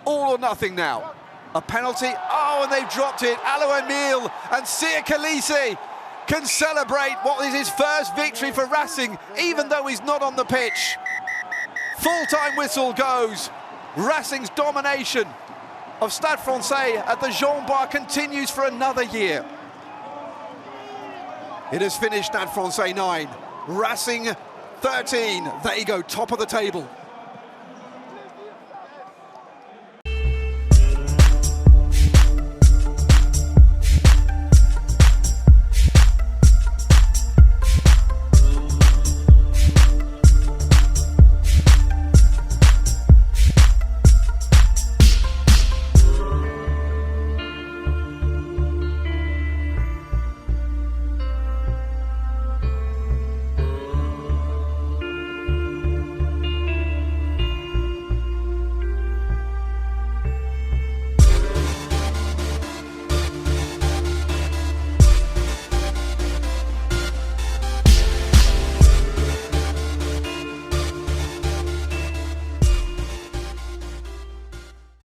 All or nothing now. A penalty. Oh, and they've dropped it. Alo Emile and Siakalisi can celebrate what is his first victory for Racing, even though he's not on the pitch. Full-time whistle goes. Racing's domination of Stade Francais at the Jean-Bouin continues for another year. It has finished Stade Francais 9, Racing 13. There you go, top of the table.